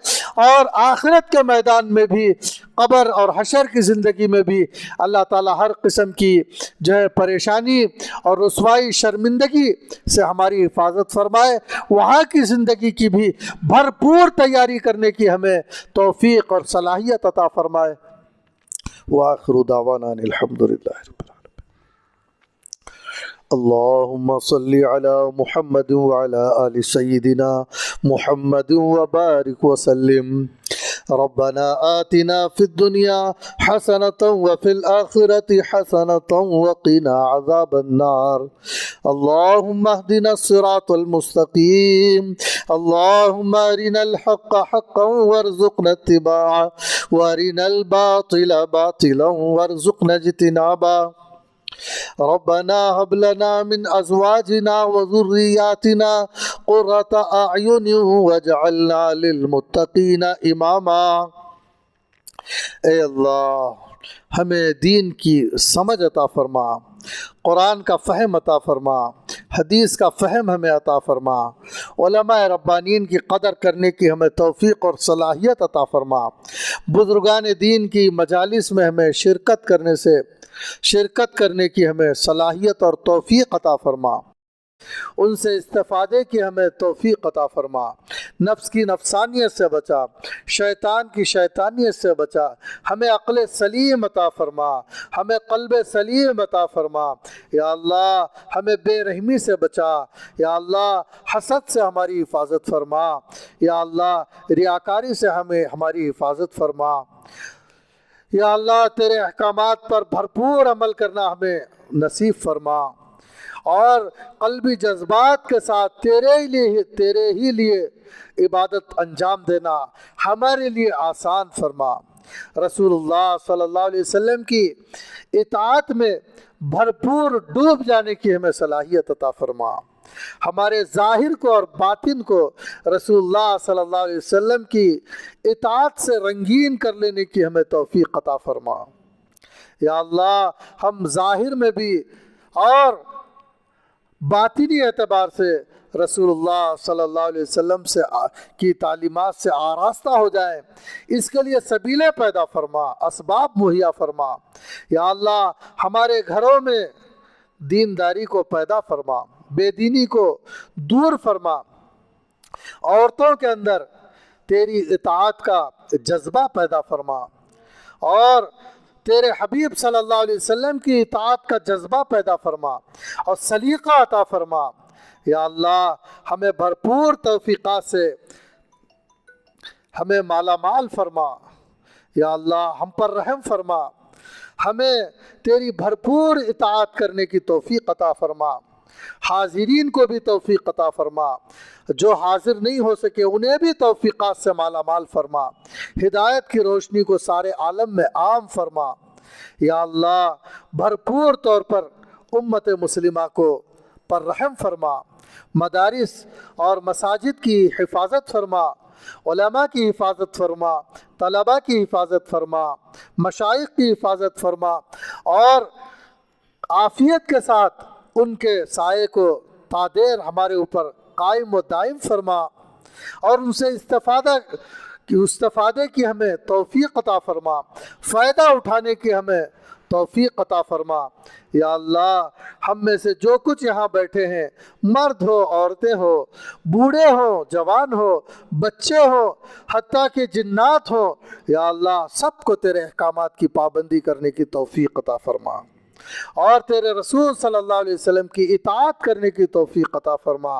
اور آخرت کے میدان میں بھی قبر اور حشر کی زندگی میں بھی اللہ تعالیٰ ہر قسم کی جو ہے پریشانی اور رسوائی شرمندگی سے ہماری حفاظت فرمائے، وہاں کی زندگی کی بھی بھرپور تیاری کرنے کی ہمیں توفیق اور صلاحیت عطا فرمائے۔ وآخر دعوانا ان الحمد للہ رب العالمین۔ اللہم صلی علی محمد وعلی آل سیدنا محمد وبارک وسلم۔ ربنا آتنا في الدنيا حسنة وفي الآخرة حسنة وقنا عذاب النار۔ اللهم اهدنا الصراط المستقيم، اللهم أرنا الحق حقا وارزقنا اتباعه وأرنا الباطل باطلا وارزقنا اجتنابه۔ ربنا هب لنا من أزواجنا وذرياتنا قرة أعين واجعلنا للمتقين إماما۔ اے اللہ ہمیں دین کی سمجھ عطا فرما، قرآن کا فہم عطا فرما، حدیث کا فہم ہمیں عطا فرما، علماء ربانین کی قدر کرنے کی ہمیں توفیق اور صلاحیت عطا فرما، بزرگان دین کی مجالس میں ہمیں شرکت کرنے کی ہمیں صلاحیت اور توفیق عطا فرما، ان سے استفادے کی ہمیں توفیق عطا فرما، نفس کی نفسانیت سے بچا، شیطان کی شیطانیت سے بچا، ہمیں عقل سلیم عطا فرما، ہمیں قلب سلیم عطا فرما، یا اللہ ہمیں بے رحمی سے بچا، یا اللہ حسد سے ہماری حفاظت فرما، یا اللہ ریاکاری سے ہماری حفاظت فرما، یا اللہ تیرے احکامات پر بھرپور عمل کرنا ہمیں نصیب فرما، اور قلبی جذبات کے ساتھ تیرے ہی لیے عبادت انجام دینا ہمارے لیے آسان فرما۔ رسول اللہ صلی اللہ علیہ وسلم کی اطاعت میں بھرپور ڈوب جانے کی ہمیں صلاحیت عطا فرما، ہمارے ظاہر کو اور باطن کو رسول اللہ صلی اللہ علیہ وسلم کی اطاعت سے رنگین کر لینے کی ہمیں توفیق عطا فرما۔ یا اللہ ہم ظاہر میں بھی اور باطنی اعتبار سے رسول اللہ صلی اللہ علیہ وسلم کی تعلیمات سے آراستہ ہو جائیں، اس کے لیے سبیلیں پیدا فرما، اسباب مہیا فرما۔ یا اللہ ہمارے گھروں میں دینداری کو پیدا فرما، بے دینی کو دور فرما، عورتوں کے اندر تیری اطاعت کا جذبہ پیدا فرما، اور تیرے حبیب صلی اللہ علیہ وسلم کی اطاعت کا جذبہ پیدا فرما اور سلیقہ عطا فرما۔ یا اللہ ہمیں بھرپور توفیقات سے ہمیں مالا مال فرما، یا اللہ ہم پر رحم فرما، ہمیں تیری بھرپور اطاعت کرنے کی توفیق عطا فرما، حاضرین کو بھی توفیق عطا فرما، جو حاضر نہیں ہو سکے انہیں بھی توفیقات سے مالا مال فرما، ہدایت کی روشنی کو سارے عالم میں عام فرما۔ یا اللہ بھرپور طور پر امت مسلمہ کو پر رحم فرما، مدارس اور مساجد کی حفاظت فرما، علماء کی حفاظت فرما، طلباء کی حفاظت فرما، مشائخ کی حفاظت فرما، اور عافیت کے ساتھ ان کے سائے کو تا دیر ہمارے اوپر قائم و دائم فرما، اور ان سے استفادے کی ہمیں توفیق عطا فرما، فائدہ اٹھانے کی ہمیں توفیق عطا فرما۔ یا اللہ ہم میں سے جو کچھ یہاں بیٹھے ہیں، مرد ہو، عورتیں ہو، بوڑھے ہوں، جوان ہو، بچے ہوں، حتیٰ کہ جنات ہوں، یا اللہ سب کو تیرے احکامات کی پابندی کرنے کی توفیق عطا فرما، اور تیرے رسول صلی اللہ علیہ وسلم کی اطاعت کرنے کی توفیق عطا فرما۔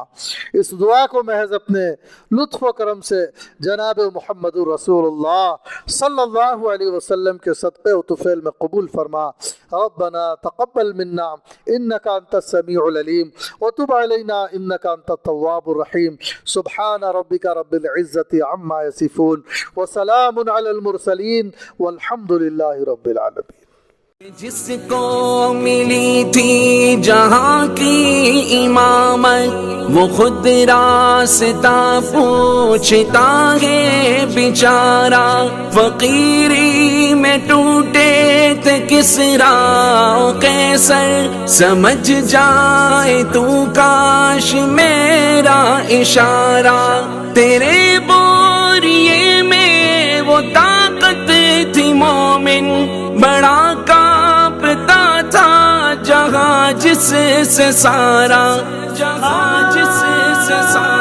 اس دعا کو محض اپنے لطف و کرم سے جناب محمد رسول اللہ صلی اللہ علیہ وسلم کے صدقے و طفیل میں قبول فرما۔ ربنا تقبل منا انك انت السميع العليم وتب علينا انك انت التواب الرحيم۔ سبحان ربك رب العزة عما يصفون وسلام على المرسلين والحمد لله رب العالمين۔ جس کو ملی تھی جہاں کی امامت، وہ خود راستہ پوچھتا ہے بیچارہ، فقیری میں ٹوٹے تھے کسریٰ و قیصر، سمجھ جائے تو کاش میرا اشارہ، تیرے بوریے میں وہ طاقت تھی بڑا کانپتا تھا جہاں جس سے سارا، جہاں جس سے سارا